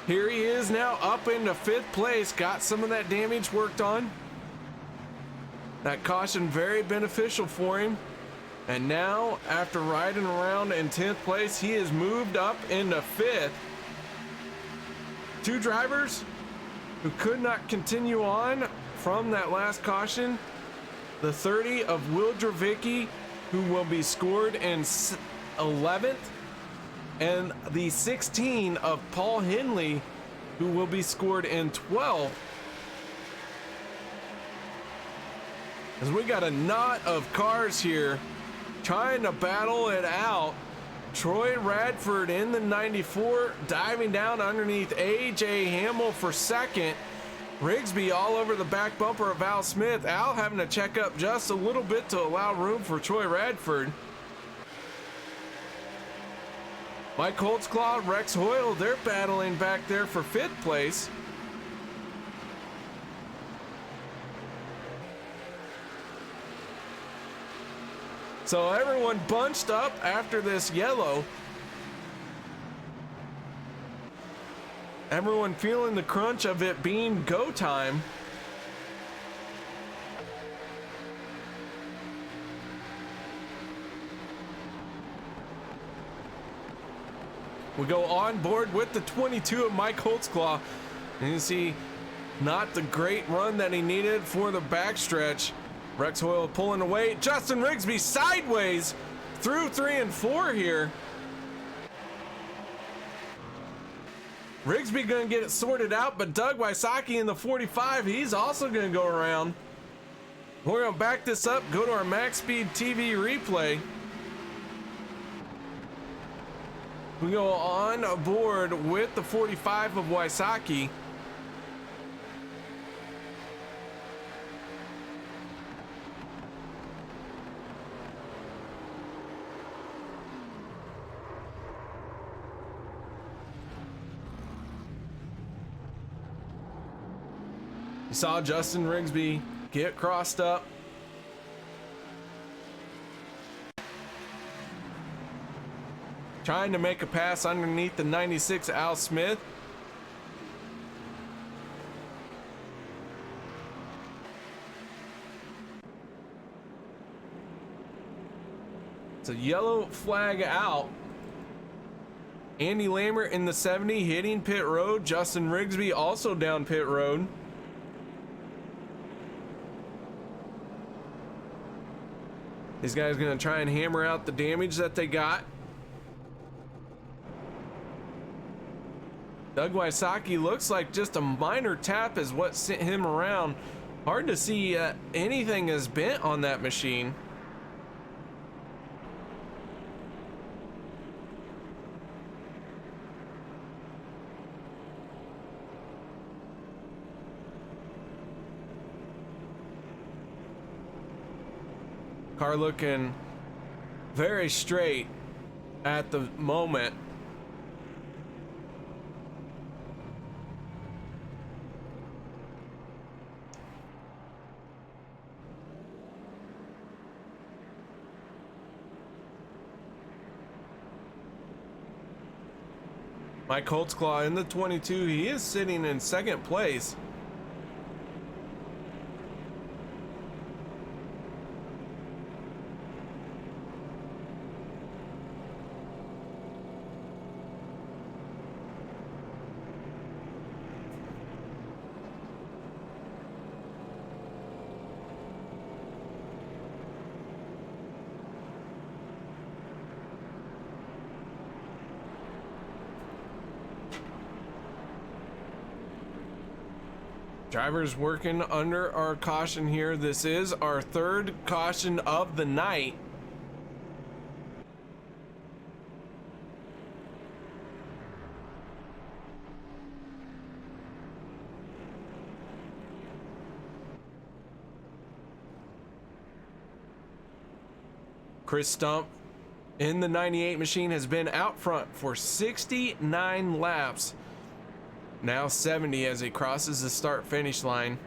Here he is now up into 5th place. Got some of that damage worked on. That caution very beneficial for him. And now, after riding around in 10th place, he has moved up into 5th. 2 drivers who could not continue on from that last caution. The 30 of Will Drevicky, who will be scored in 11th. And the 16 of Paul Henley, who will be scored in 12th. As we got a knot of cars here trying to battle it out. Troy Radford in the 94, diving down underneath AJ Hamel for 2nd. Rigsby all over the back bumper of Al Smith. Al having to check up just a little bit to allow room for Troy Radford. Mike Holtzclaw, Rex Hoyle, they're battling back there for 5th place. So everyone bunched up after this yellow. Everyone feeling the crunch of it being go time. We go on board with the 22 of Mike Holtzclaw. And you see not the great run that he needed for the backstretch. Rex Hoyle pulling away. Justin Rigsby sideways through 3 and 4 here. Rigsby gonna get it sorted out, but Doug Wysocki in the 45, he's also gonna go around. We're gonna back this up, go to our MaxSpeedTV replay. We go on board with the 45 of Wysocki. You saw Justin Rigsby get crossed up. Trying to make a pass underneath the 96 Al Smith. It's a yellow flag out. Andy Lambert in the 70 hitting pit road. Justin Rigsby also down pit road. These guys are going to try and hammer out the damage that they got. Doug Wysocki looks like just a minor tap is what sent him around. Hard to see anything is bent on that machine. Car looking very straight at the moment. Mike Holtzclaw in the 22, he is sitting in 2nd place. Drivers working under our caution here. This is our 3rd caution of the night. Kris Stump in the 98 machine has been out front for 69 laps. Now 70 as he crosses the start finish line.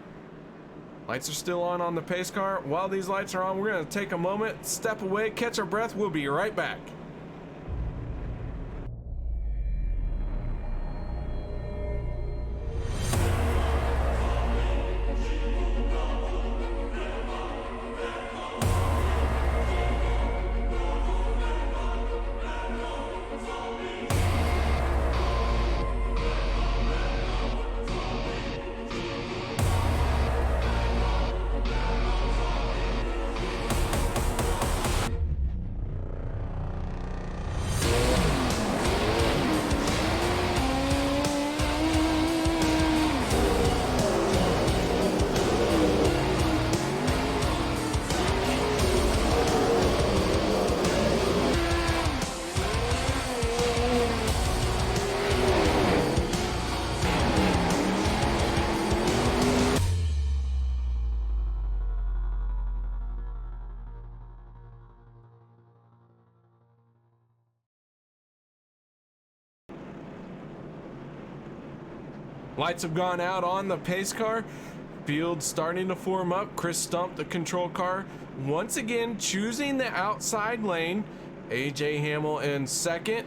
Lights are still on the pace car. While these lights are on, we're going to take a moment, step away, catch our breath. We'll be right back. Lights have gone out on the pace car. Field starting to form up. Kris Stump, the control car, once again choosing the outside lane. AJ Hamel in second.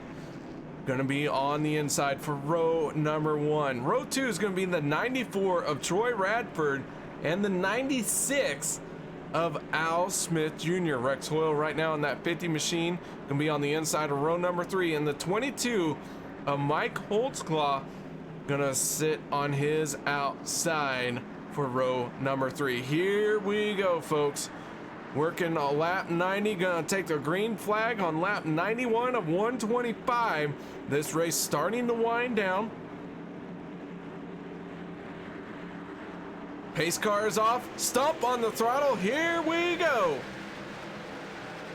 Going to be on the inside for row number 1. Row 2 is going to be the 94 of Troy Radford and the 96 of Al Smith Jr. Rex Hoyle right now in that 50 machine. Going to be on the inside of row number 3. And the 22 of Mike Holtzclaw going to sit on his outside for row number 3. Here we go, folks. Working a lap 90, gonna take the green flag on lap 91 of 125. This race starting to wind down. Pace car is off. Stump on the throttle. Here we go.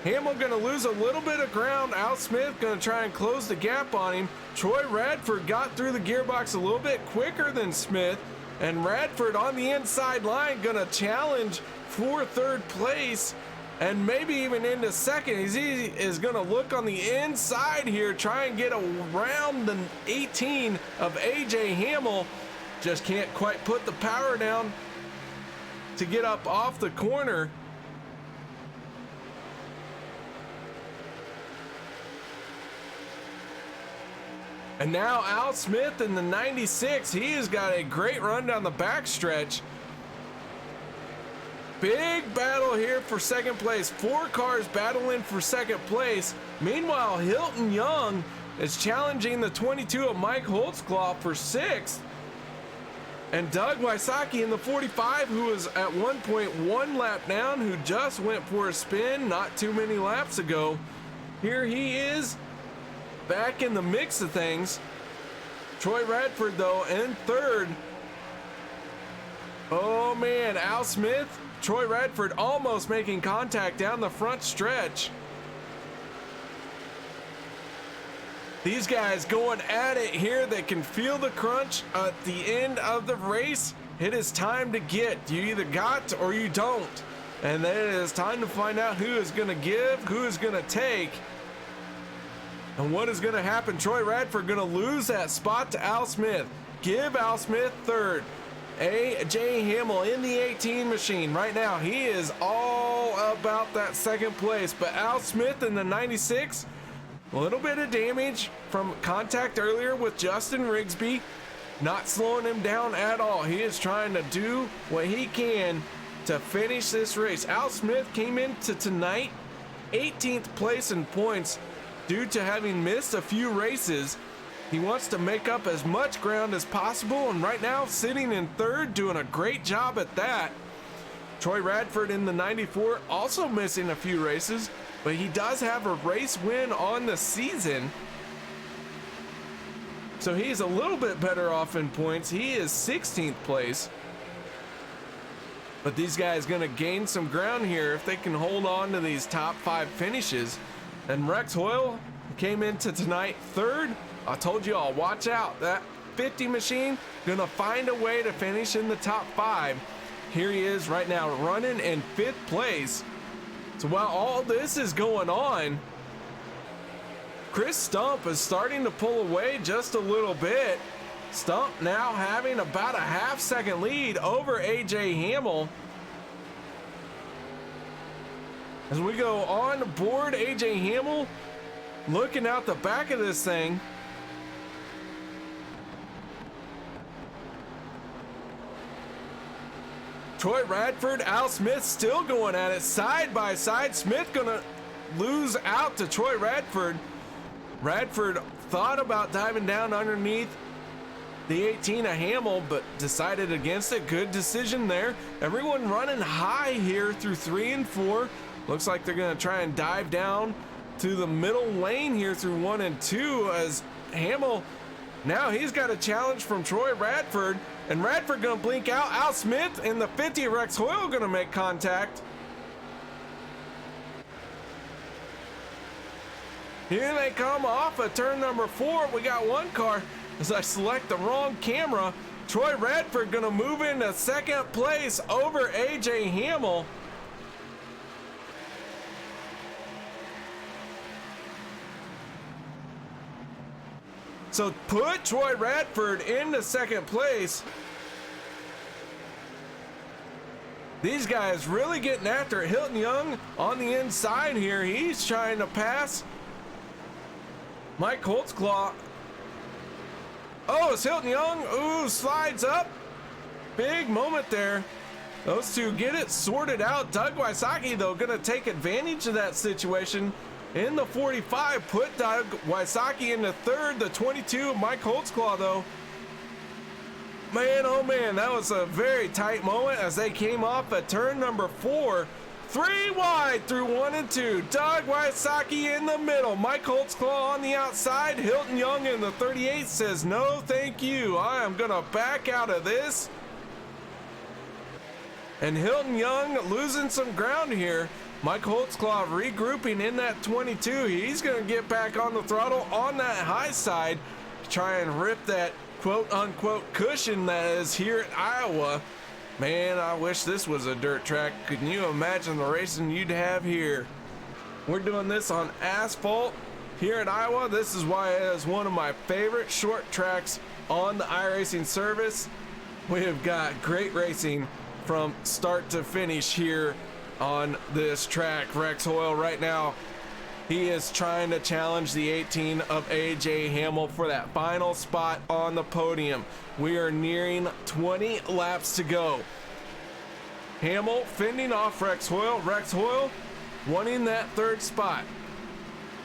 Hamel gonna lose a little bit of ground. Al Smith gonna try and close the gap on him. Troy Radford got through the gearbox a little bit quicker than Smith. And Radford on the inside line gonna challenge for third place and maybe even into second. He is gonna look on the inside here, try and get around the 18 of AJ Hamel. Just can't quite put the power down to get up off the corner. And now Al Smith in the 96, he has got a great run down the backstretch. Big battle here for second place. 4 cars battling for second place. Meanwhile, Hilton Young is challenging the 22 of Mike Holtzclaw for 6th. And Doug Wysocki in the 45, who was at 1.1 lap down, who just went for a spin not too many laps ago. Here he is back in the mix of things. Troy Radford, though, in third. Oh, man, Al Smith, Troy Radford almost making contact down the front stretch. These guys going at it here. They can feel the crunch at the end of the race. It is time to get. You either got or you don't. And then it is time to find out who is going to give, who is going to take, and what is going to happen. Troy Radford going to lose that spot to Al Smith. Give Al Smith third. AJ Hamel in the 18 machine. Right now, he is all about that second place. But Al Smith in the 96, a little bit of damage from contact earlier with Justin Rigsby. Not slowing him down at all. He is trying to do what he can to finish this race. Al Smith came into tonight 18th place in points due to having missed a few races. He wants to make up as much ground as possible, and right now sitting in third, doing a great job at that. Troy Radford in the 94, also missing a few races, but he does have a race win on the season. So he's a little bit better off in points. He is 16th place. But these guys gonna gain some ground here if they can hold on to these top 5 finishes. And Rex Hoyle came into tonight third. I told you all, watch out. That 50 machine gonna find a way to finish in the top 5. Here he is right now running in 5th place. So while all this is going on, Kris Stump is starting to pull away just a little bit. Stump now having about a half-second lead over AJ Hamel. As we go on board, AJ Hamel looking out the back of this thing. Troy Radford, Al Smith still going at it side by side. Smith gonna lose out to Troy Radford. Radford thought about diving down underneath the 18 of Hamel, but decided against it. Good decision there. Everyone running high here through 3 and 4. Looks like they're gonna try and dive down to the middle lane here through 1 and 2 as Hamel, now he's got a challenge from Troy Radford, and Radford gonna blink out. Al Smith in the 50, Rex Hoyle gonna make contact. Here they come off of turn number 4. We got one car, as I select the wrong camera. Troy Radford gonna move into second place over AJ Hamel. So put Troy Radford into second place. These guys really getting after it. Hilton Young on the inside here. He's trying to pass Mike Holtzclaw. Oh, it's Hilton Young. Ooh, slides up. Big moment there. Those two get it sorted out. Doug Wysocki, though, going to take advantage of that situation. In the 45, put Doug Wysocki into third. The 22, Mike Holtzclaw, though. Man, oh man, that was a very tight moment as they came off at turn number 4. 3 wide through 1 and 2. Doug Wysocki in the middle. Mike Holtzclaw on the outside. Hilton Young in the 38 says, no, thank you. I am going to back out of this. And Hilton Young losing some ground here. Mike Holtzclaw regrouping in that 22. He's going to get back on the throttle on that high side. Try and rip that quote-unquote cushion that is here at Iowa. Man, I wish this was a dirt track. Can you imagine the racing you'd have here? We're doing this on asphalt here at Iowa. This is why it is one of my favorite short tracks on the iRacing service. We have got great racing from start to finish here on this track. Rex Hoyle right now, he is trying to challenge the 18 of AJ Hamel for that final spot on the podium. We are nearing 20 laps to go. Hamel fending off Rex Hoyle. Rex Hoyle wanting that third spot.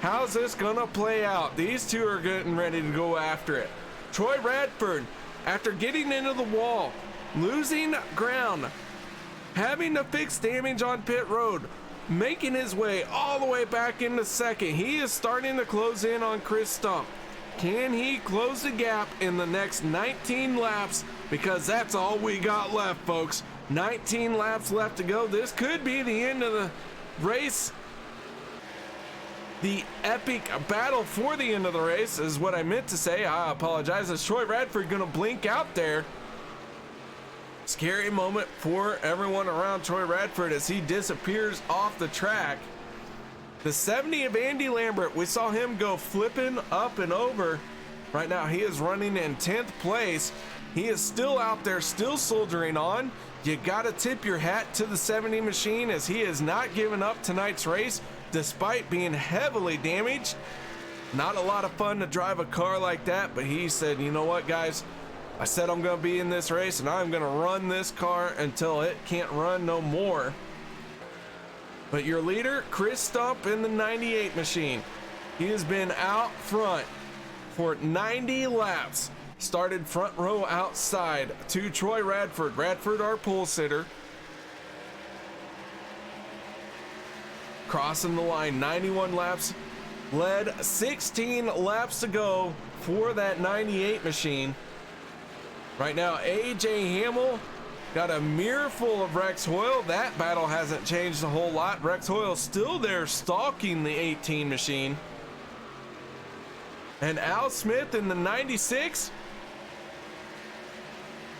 How's this gonna play out? These two are getting ready to go after it. Troy Radford, after getting into the wall, losing ground, having to fix damage on pit road, making his way all the way back into second. He is starting to close in on Kris Stump. Can he close the gap in the next 19 laps? Because that's all we got left, folks. 19 laps left to go. This could be the end of the race. The epic battle for the end of the race is what I meant to say. I apologize. Is Troy Radford going to blink out there? Scary moment for everyone around Troy Radford as he disappears off the track. The 70 of Andy Lambert, we saw him go flipping up and over. Right now he is running in 10th place. He is still out there, still soldiering on. You gotta tip your hat to the 70 machine as he has not given up tonight's race despite being heavily damaged. Not a lot of fun to drive a car like that, but he said, you know what, guys? I said I'm going to be in this race and I'm going to run this car until it can't run no more. But your leader, Kris Stump in the 98 machine. He has been out front for 90 laps. Started front row outside to Troy Radford. Radford, our pole sitter. Crossing the line, 91 laps. Led 16 laps to go for that 98 machine. Right now, AJ Hamel got a mirror full of Rex Hoyle. That battle hasn't changed a whole lot. Rex Hoyle still there stalking the 18 machine. And Al Smith in the 96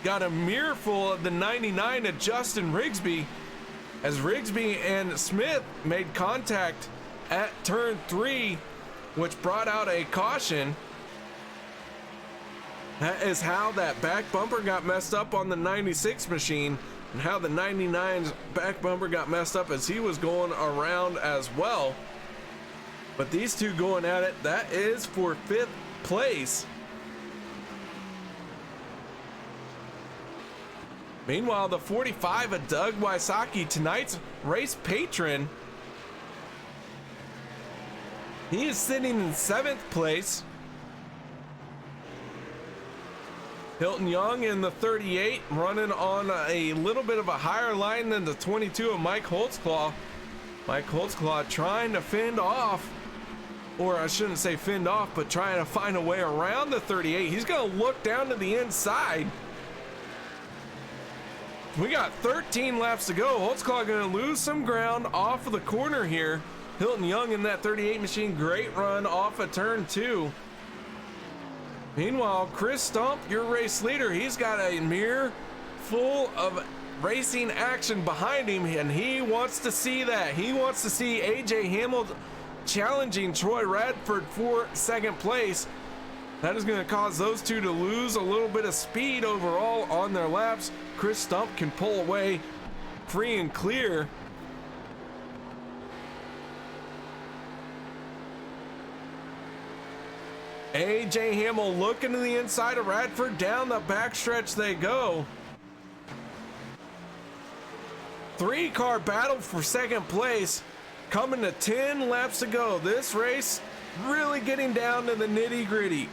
got a mirror full of the 99 of Justin Rigsby, as Rigsby and Smith made contact at turn 3, which brought out a caution. That is how that back bumper got messed up on the 96 machine, and how the 99's back bumper got messed up as he was going around as well. But these two going at it, that is for 5th place. Meanwhile, the 45 of Doug Wysocki, tonight's race patron, he is sitting in 7th place. Hilton Young in the 38, running on a little bit of a higher line than the 22 of Mike Holtzclaw. Mike Holtzclaw trying to fend off, or I shouldn't say fend off, but trying to find a way around the 38. He's going to look down to the inside. We got 13 laps to go. Holtzclaw going to lose some ground off of the corner here. Hilton Young in that 38 machine, great run off of turn 2. Meanwhile, Kris Stump, your race leader, he's got a mirror full of racing action behind him, and he wants to see that. He wants to see AJ Hamel challenging Troy Radford for 2nd place. That is going to cause those two to lose a little bit of speed overall on their laps. Kris Stump can pull away free and clear. AJ Hamel looking to the inside of Radford. Down the backstretch they go. 3-car battle for second place. Coming to 10 laps to go. This race really getting down to the nitty-gritty.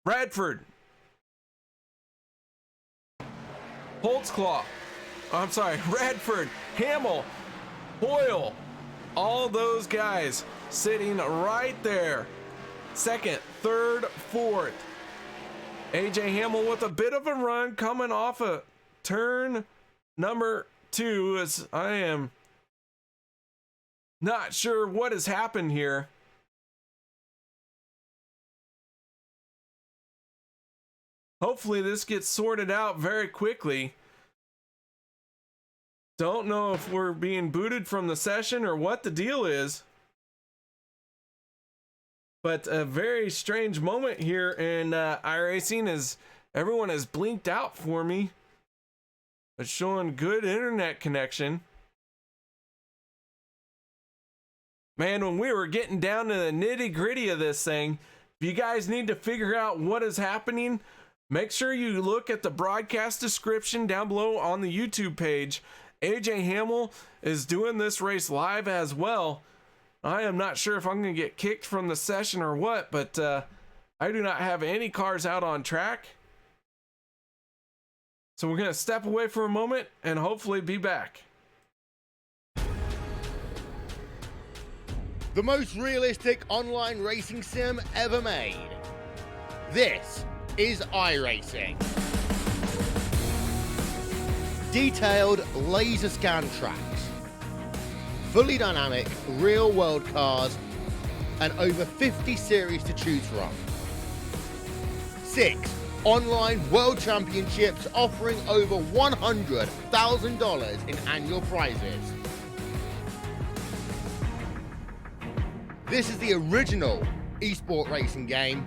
Radford, Holtzclaw, I'm sorry, Radford, Hamel, Hoyle, all those guys sitting right there. Second, third, fourth. AJ Hamel with a bit of a run coming off a turn number 2, as I am not sure what has happened here. Hopefully this gets sorted out very quickly. Don't know if we're being booted from the session or what the deal is. But a very strange moment here in iRacing as everyone has blinked out for me. It's showing good internet connection. Man, when we were getting down to the nitty-gritty of this thing, if you guys need to figure out what is happening, make sure you look at the broadcast description down below on the YouTube page. AJ Hamel is doing this race live as well. I am not sure if I'm going to get kicked from the session or what, but I do not have any cars out on track. So we're going to step away for a moment and hopefully be back. The most realistic online racing sim ever made. This is iRacing. Detailed laser scan tracks, fully dynamic real world cars, and over 50 series to choose from. 6 online world championships offering over $100,000 in annual prizes. This is the original esport racing game.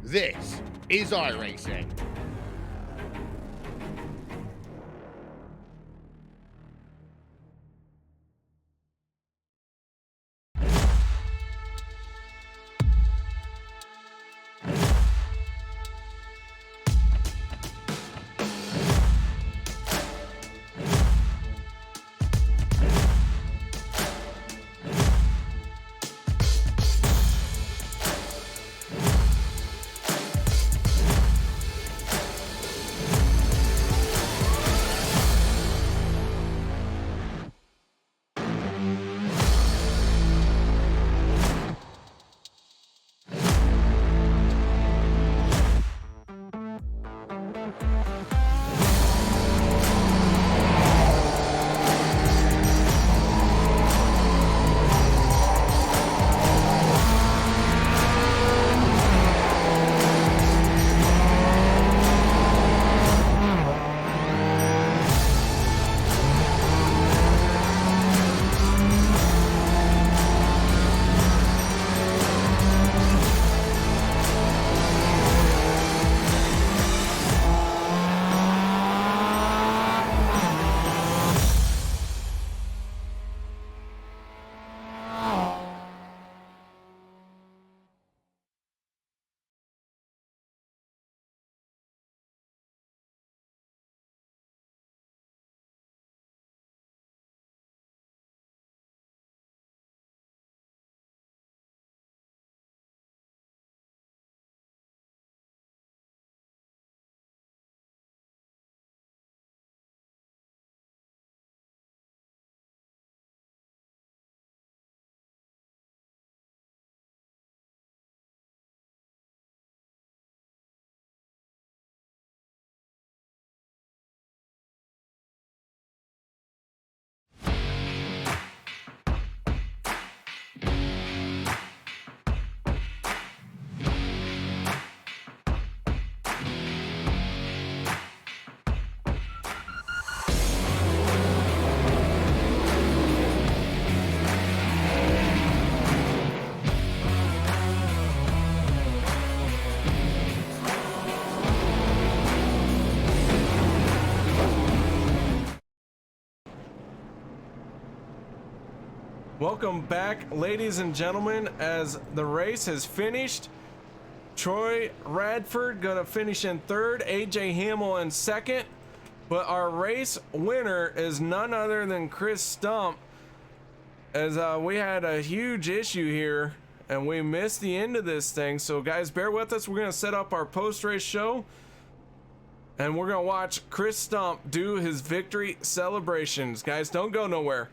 This is iRacing. Welcome back, ladies and gentlemen, as the race has finished. Troy Radford gonna finish in third, AJ Hamel in second, but our race winner is none other than Kris Stump, as we had a huge issue here and we missed the end of this thing. So guys, bear with us. We're gonna set up our post-race show and we're gonna watch Kris Stump do his victory celebrations. Guys, don't go nowhere.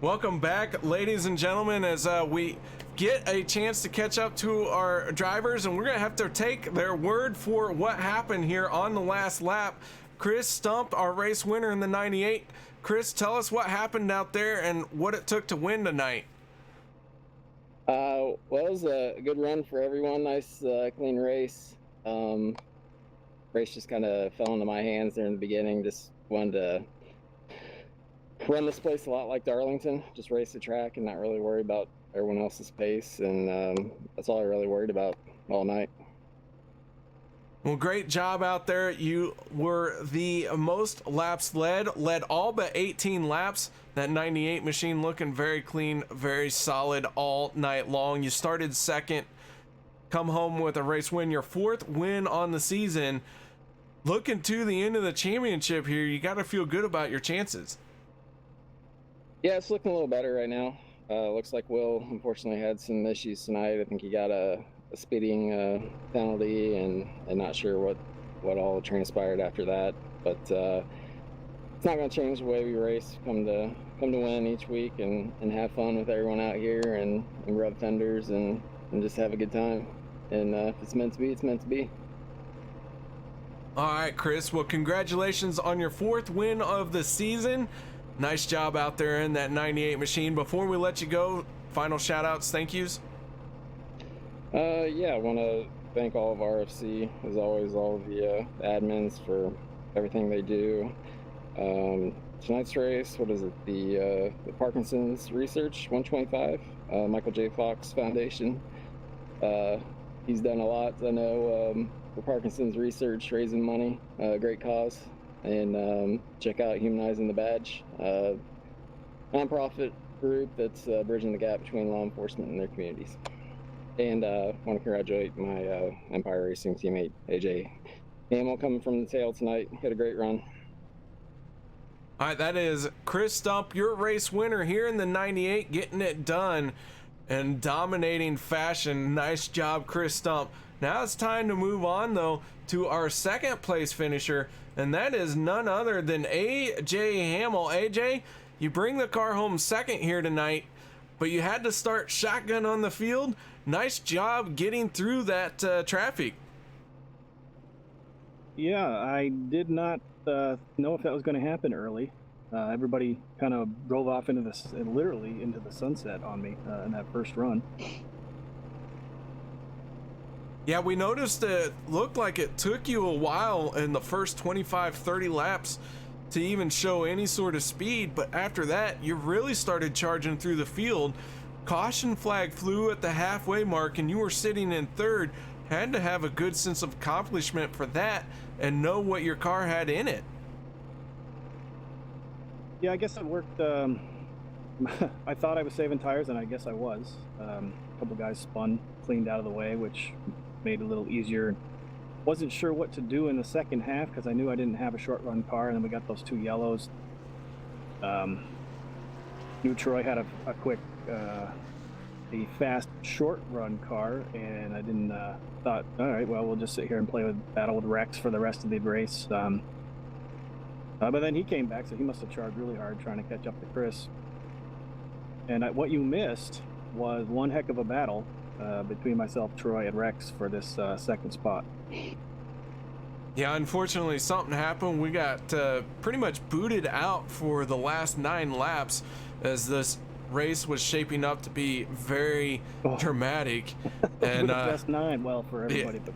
Welcome back, ladies and gentlemen, as we get a chance to catch up to our drivers, and we're gonna have to take their word for what happened here on the last lap. Kris Stump, our race winner in the 98. Kris, tell us what happened out there and what it took to win tonight. Well, it was a good run for everyone. Nice, clean race. Race just kind of fell into my hands there in the beginning. Just wanted to run this place a lot like Darlington, just race the track and not really worry about everyone else's pace, and that's all I really worried about all night. Well, great job out there. You were the most laps led all but 18 laps. That 98 machine looking very clean, very solid all night long. You started second, come home with a race win, your fourth win on the season. Looking to the end of the championship here, you got to feel good about your chances. Yeah, it's looking a little better right now. Looks like Will unfortunately had some issues tonight. I think he got a speeding penalty, and not sure what all transpired after that. But it's not going to change the way we race. Come to win each week and have fun with everyone out here and rub fenders and just have a good time. And if it's meant to be, it's meant to be. All right, Kris. Well, congratulations on your fourth win of the season. Nice job out there in that 98 machine. Before we let you go, final shout outs, thank yous. Yeah, I want to thank all of RFC, as always, all of the admins for everything they do. Tonight's race, what is it? The Parkinson's Research 125, Michael J. Fox Foundation. He's done a lot, I know, for Parkinson's Research, raising money, great cause. And check out Humanizing the Badge, nonprofit group that's bridging the gap between law enforcement and their communities. And I want to congratulate my Empire Racing teammate, AJ Hamel, coming from the tail tonight. He had a great run. All right, that is Kris Stump, your race winner here in the 98, getting it done in dominating fashion. Nice job, Kris Stump. Now it's time to move on, though, to our second place finisher, and that is none other than AJ Hamel. AJ, you bring the car home second here tonight, but you had to start shotgun on the field. Nice job getting through that traffic. Yeah, I did not know if that was going to happen early. Everybody kind of drove off into literally into the sunset on me in that first run. Yeah, we noticed it looked like it took you a while in the first 25-30 laps to even show any sort of speed, but after that you really started charging through the field. Caution flag flew at the halfway mark and you were sitting in third. Had to have a good sense of accomplishment for that and know what your car had in it. Yeah, I guess it worked. I thought I was saving tires, and I guess I was. A couple guys spun, cleaned out of the way, which made it a little easier. Wasn't sure what to do in the second half because I knew I didn't have a short run car, and then we got those two yellows. Knew Troy had a quick, a fast short run car, and I didn't thought, all right, well, we'll just sit here and play with that old Rex for the rest of the race. But then he came back, so he must have charged really hard trying to catch up to Kris. And what you missed was one heck of a battle between myself, Troy, and Rex for this second spot. Yeah, unfortunately, something happened. We got pretty much booted out for the last 9 laps as this race was shaping up to be very dramatic. And the best 9, well, for everybody, but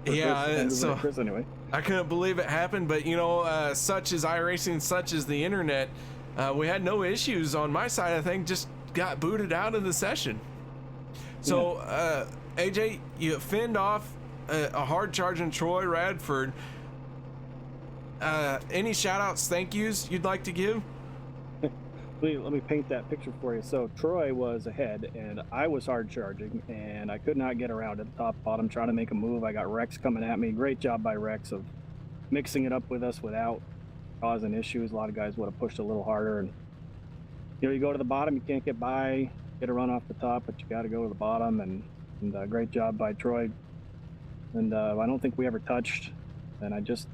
for yeah, so Kris anyway. I couldn't believe it happened, but you know, such as iRacing, such as the internet, we had no issues on my side. I think just got booted out of the session. So AJ, you fend off a hard charging Troy Radford. Any shout outs, thank yous you'd like to give? Let me paint that picture for you. So Troy was ahead and I was hard charging and I could not get around at the top bottom trying to make a move. I got Rex coming at me. Great job by Rex of mixing it up with us without causing issues. A lot of guys would have pushed a little harder, and you know, you go to the bottom, you can't get by, get a run off the top, but you got to go to the bottom. And great job by Troy. And I don't think we ever touched, and I just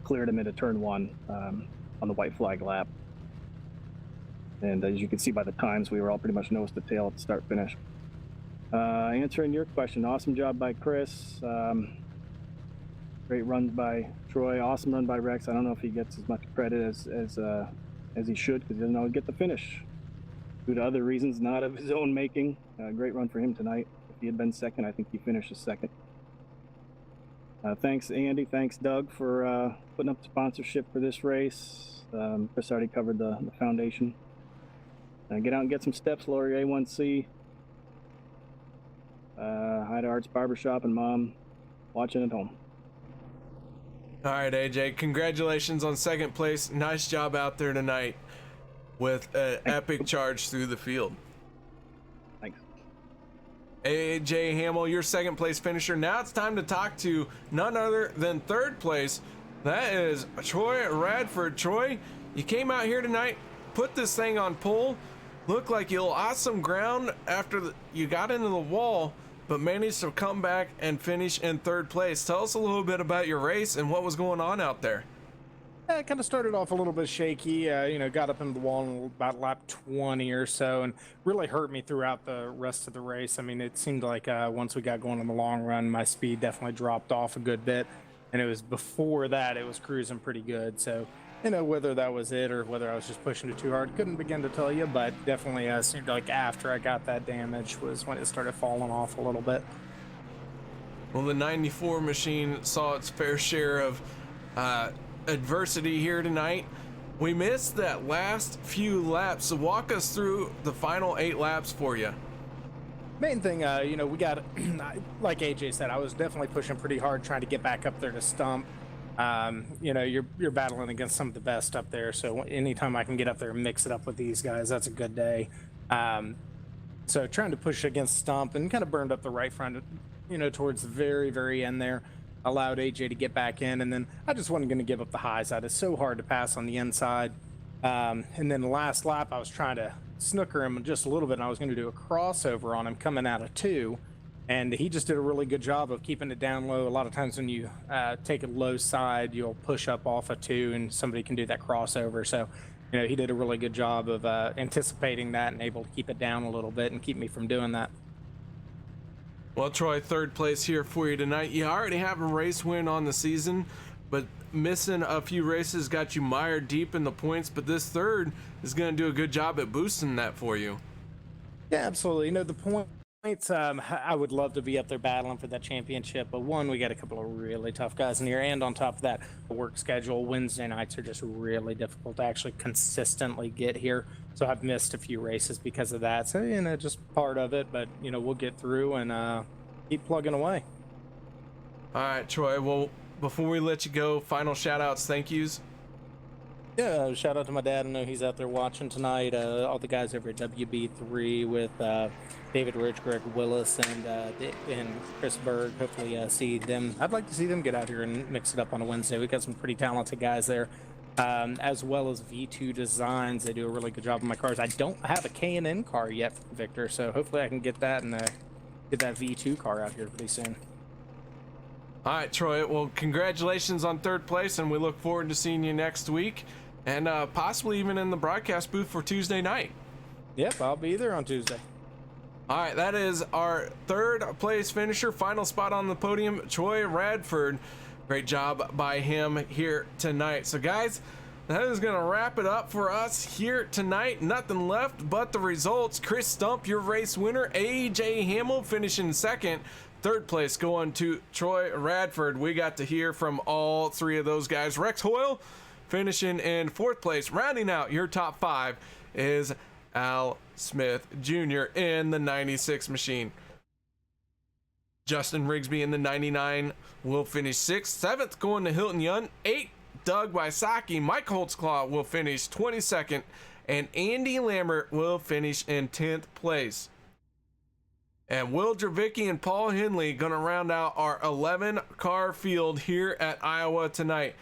cleared him into turn 1 on the white flag lap. And as you can see by the times, we were all pretty much nose to tail at the start finish. Answering your question, awesome job by Kris. Great runs by Troy. Awesome run by Rex. I don't know if he gets as much credit as he should because he doesn't always get the finish due to other reasons, not of his own making. Great run for him tonight. If he had been second, I think he finished as second. Thanks, Andy. Thanks, Doug, for putting up the sponsorship for this race. Kris already covered the foundation. Get out and get some steps, lower your A1C. Hi to Art's Barbershop and Mom watching at home. All right, AJ, congratulations on second place. Nice job out there tonight with an epic charge through the field. Thanks. AJ Hamel, your second place finisher. Now it's time to talk to none other than third place. That is Troy Radford. Troy, you came out here tonight, put this thing on pole. Looked like you lost some ground after you got into the wall, but managed to come back and finish in third place. Tell us a little bit about your race and what was going on out there. Yeah, it kind of started off a little bit shaky, you know, got up into the wall in about lap 20 or so, and really hurt me throughout the rest of the race. I mean, it seemed like once we got going in the long run, my speed definitely dropped off a good bit, and it was before that it was cruising pretty good. So, you know, whether that was it or whether I was just pushing it too hard, couldn't begin to tell you, but definitely seemed like after I got that damage was when it started falling off a little bit. Well, the 94 machine saw its fair share of adversity here tonight. We missed that last few laps, so walk us through the final 8 laps for you. Main thing, you know, we got, like AJ said, I was definitely pushing pretty hard trying to get back up there to Stump. You know, you're battling against some of the best up there, so anytime I can get up there and mix it up with these guys, that's a good day. So trying to push against Stump and kind of burned up the right front, you know, towards the very, very end there. Allowed AJ to get back in, and then I just wasn't going to give up the high side. It's so hard to pass on the inside. And then the last lap, I was trying to snooker him just a little bit, and I was going to do a crossover on him coming out of 2. And he just did a really good job of keeping it down low. A lot of times when you take a low side, you'll push up off of 2 and somebody can do that crossover. So, you know, he did a really good job of anticipating that and able to keep it down a little bit and keep me from doing that. Well, Troy, third place here for you tonight. You already have a race win on the season, but missing a few races got you mired deep in the points. But this third is going to do a good job at boosting that for you. Yeah, absolutely. You know, the points, I would love to be up there battling for that championship, but one, we got a couple of really tough guys in here, and on top of that, the work schedule, Wednesday nights are just really difficult to actually consistently get here, so I've missed a few races because of that. So, you know, just part of it, but, you know, we'll get through and keep plugging away. All right, Troy, well, before we let you go, final shout-outs, thank yous. Yeah, shout out to my dad. I know he's out there watching tonight. All the guys over at WB3 with David Rich, Greg Willis, and Chris Berg. Hopefully see them. I'd like to see them get out here and mix it up on a Wednesday. We've got some pretty talented guys there, as well as V2 Designs. They do a really good job on my cars. I don't have a K&N car yet, Victor, so hopefully I can get that and get that V2 car out here pretty soon. All right, Troy, well, congratulations on third place, and we look forward to seeing you next week. And possibly even in the broadcast booth for Tuesday night. Yep, I'll be there on Tuesday. All right, that is our third place finisher, final spot on the podium, Troy Radford. Great job by him here tonight. So guys, that is gonna wrap it up for us here tonight. Nothing left but the results. Kris Stump, your race winner. AJ Hamel finishing second. Third place going to Troy Radford. We got to hear from all three of those guys. Rex Hoyle finishing in fourth place. Rounding out your top five is Al Smith Jr. in the 96 machine. Justin Rigsby in the 99 will finish 6th. 7th going to Hilton Young. 8th, Doug Wysocki. Mike Holtzclaw will finish 22nd. And Andy Lambert will finish in 10th place. And Will Drevicky and Paul Henley going to round out our 11-car field here at Iowa tonight.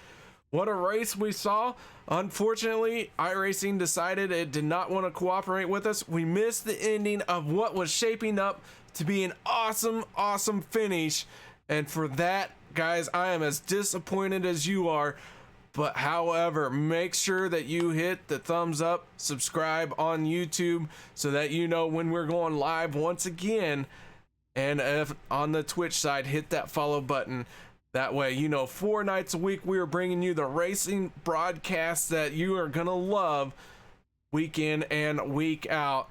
What a race we saw. Unfortunately, iRacing decided it did not want to cooperate with us. We missed the ending of what was shaping up to be an awesome finish. And for that, guys, I am as disappointed as you are. But however, make sure that you hit the thumbs up, subscribe on YouTube so that you know when we're going live once again. And if on the Twitch side, hit that follow button. That way, you know, 4 nights a week, we are bringing you the racing broadcasts that you are going to love week in and week out.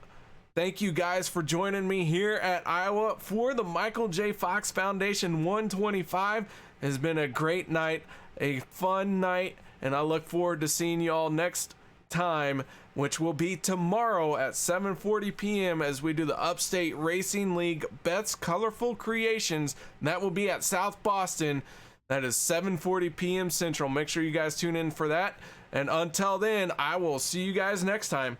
Thank you guys for joining me here at Iowa for the Michael J. Fox Foundation 125. It has been a great night, a fun night, and I look forward to seeing you all next time, which will be tomorrow at 7:40 p.m. as we do the Upstate Racing League Best Colorful Creations. That will be at South Boston. That is 7:40 p.m. Central. Make sure you guys tune in for that. And until then, I will see you guys next time.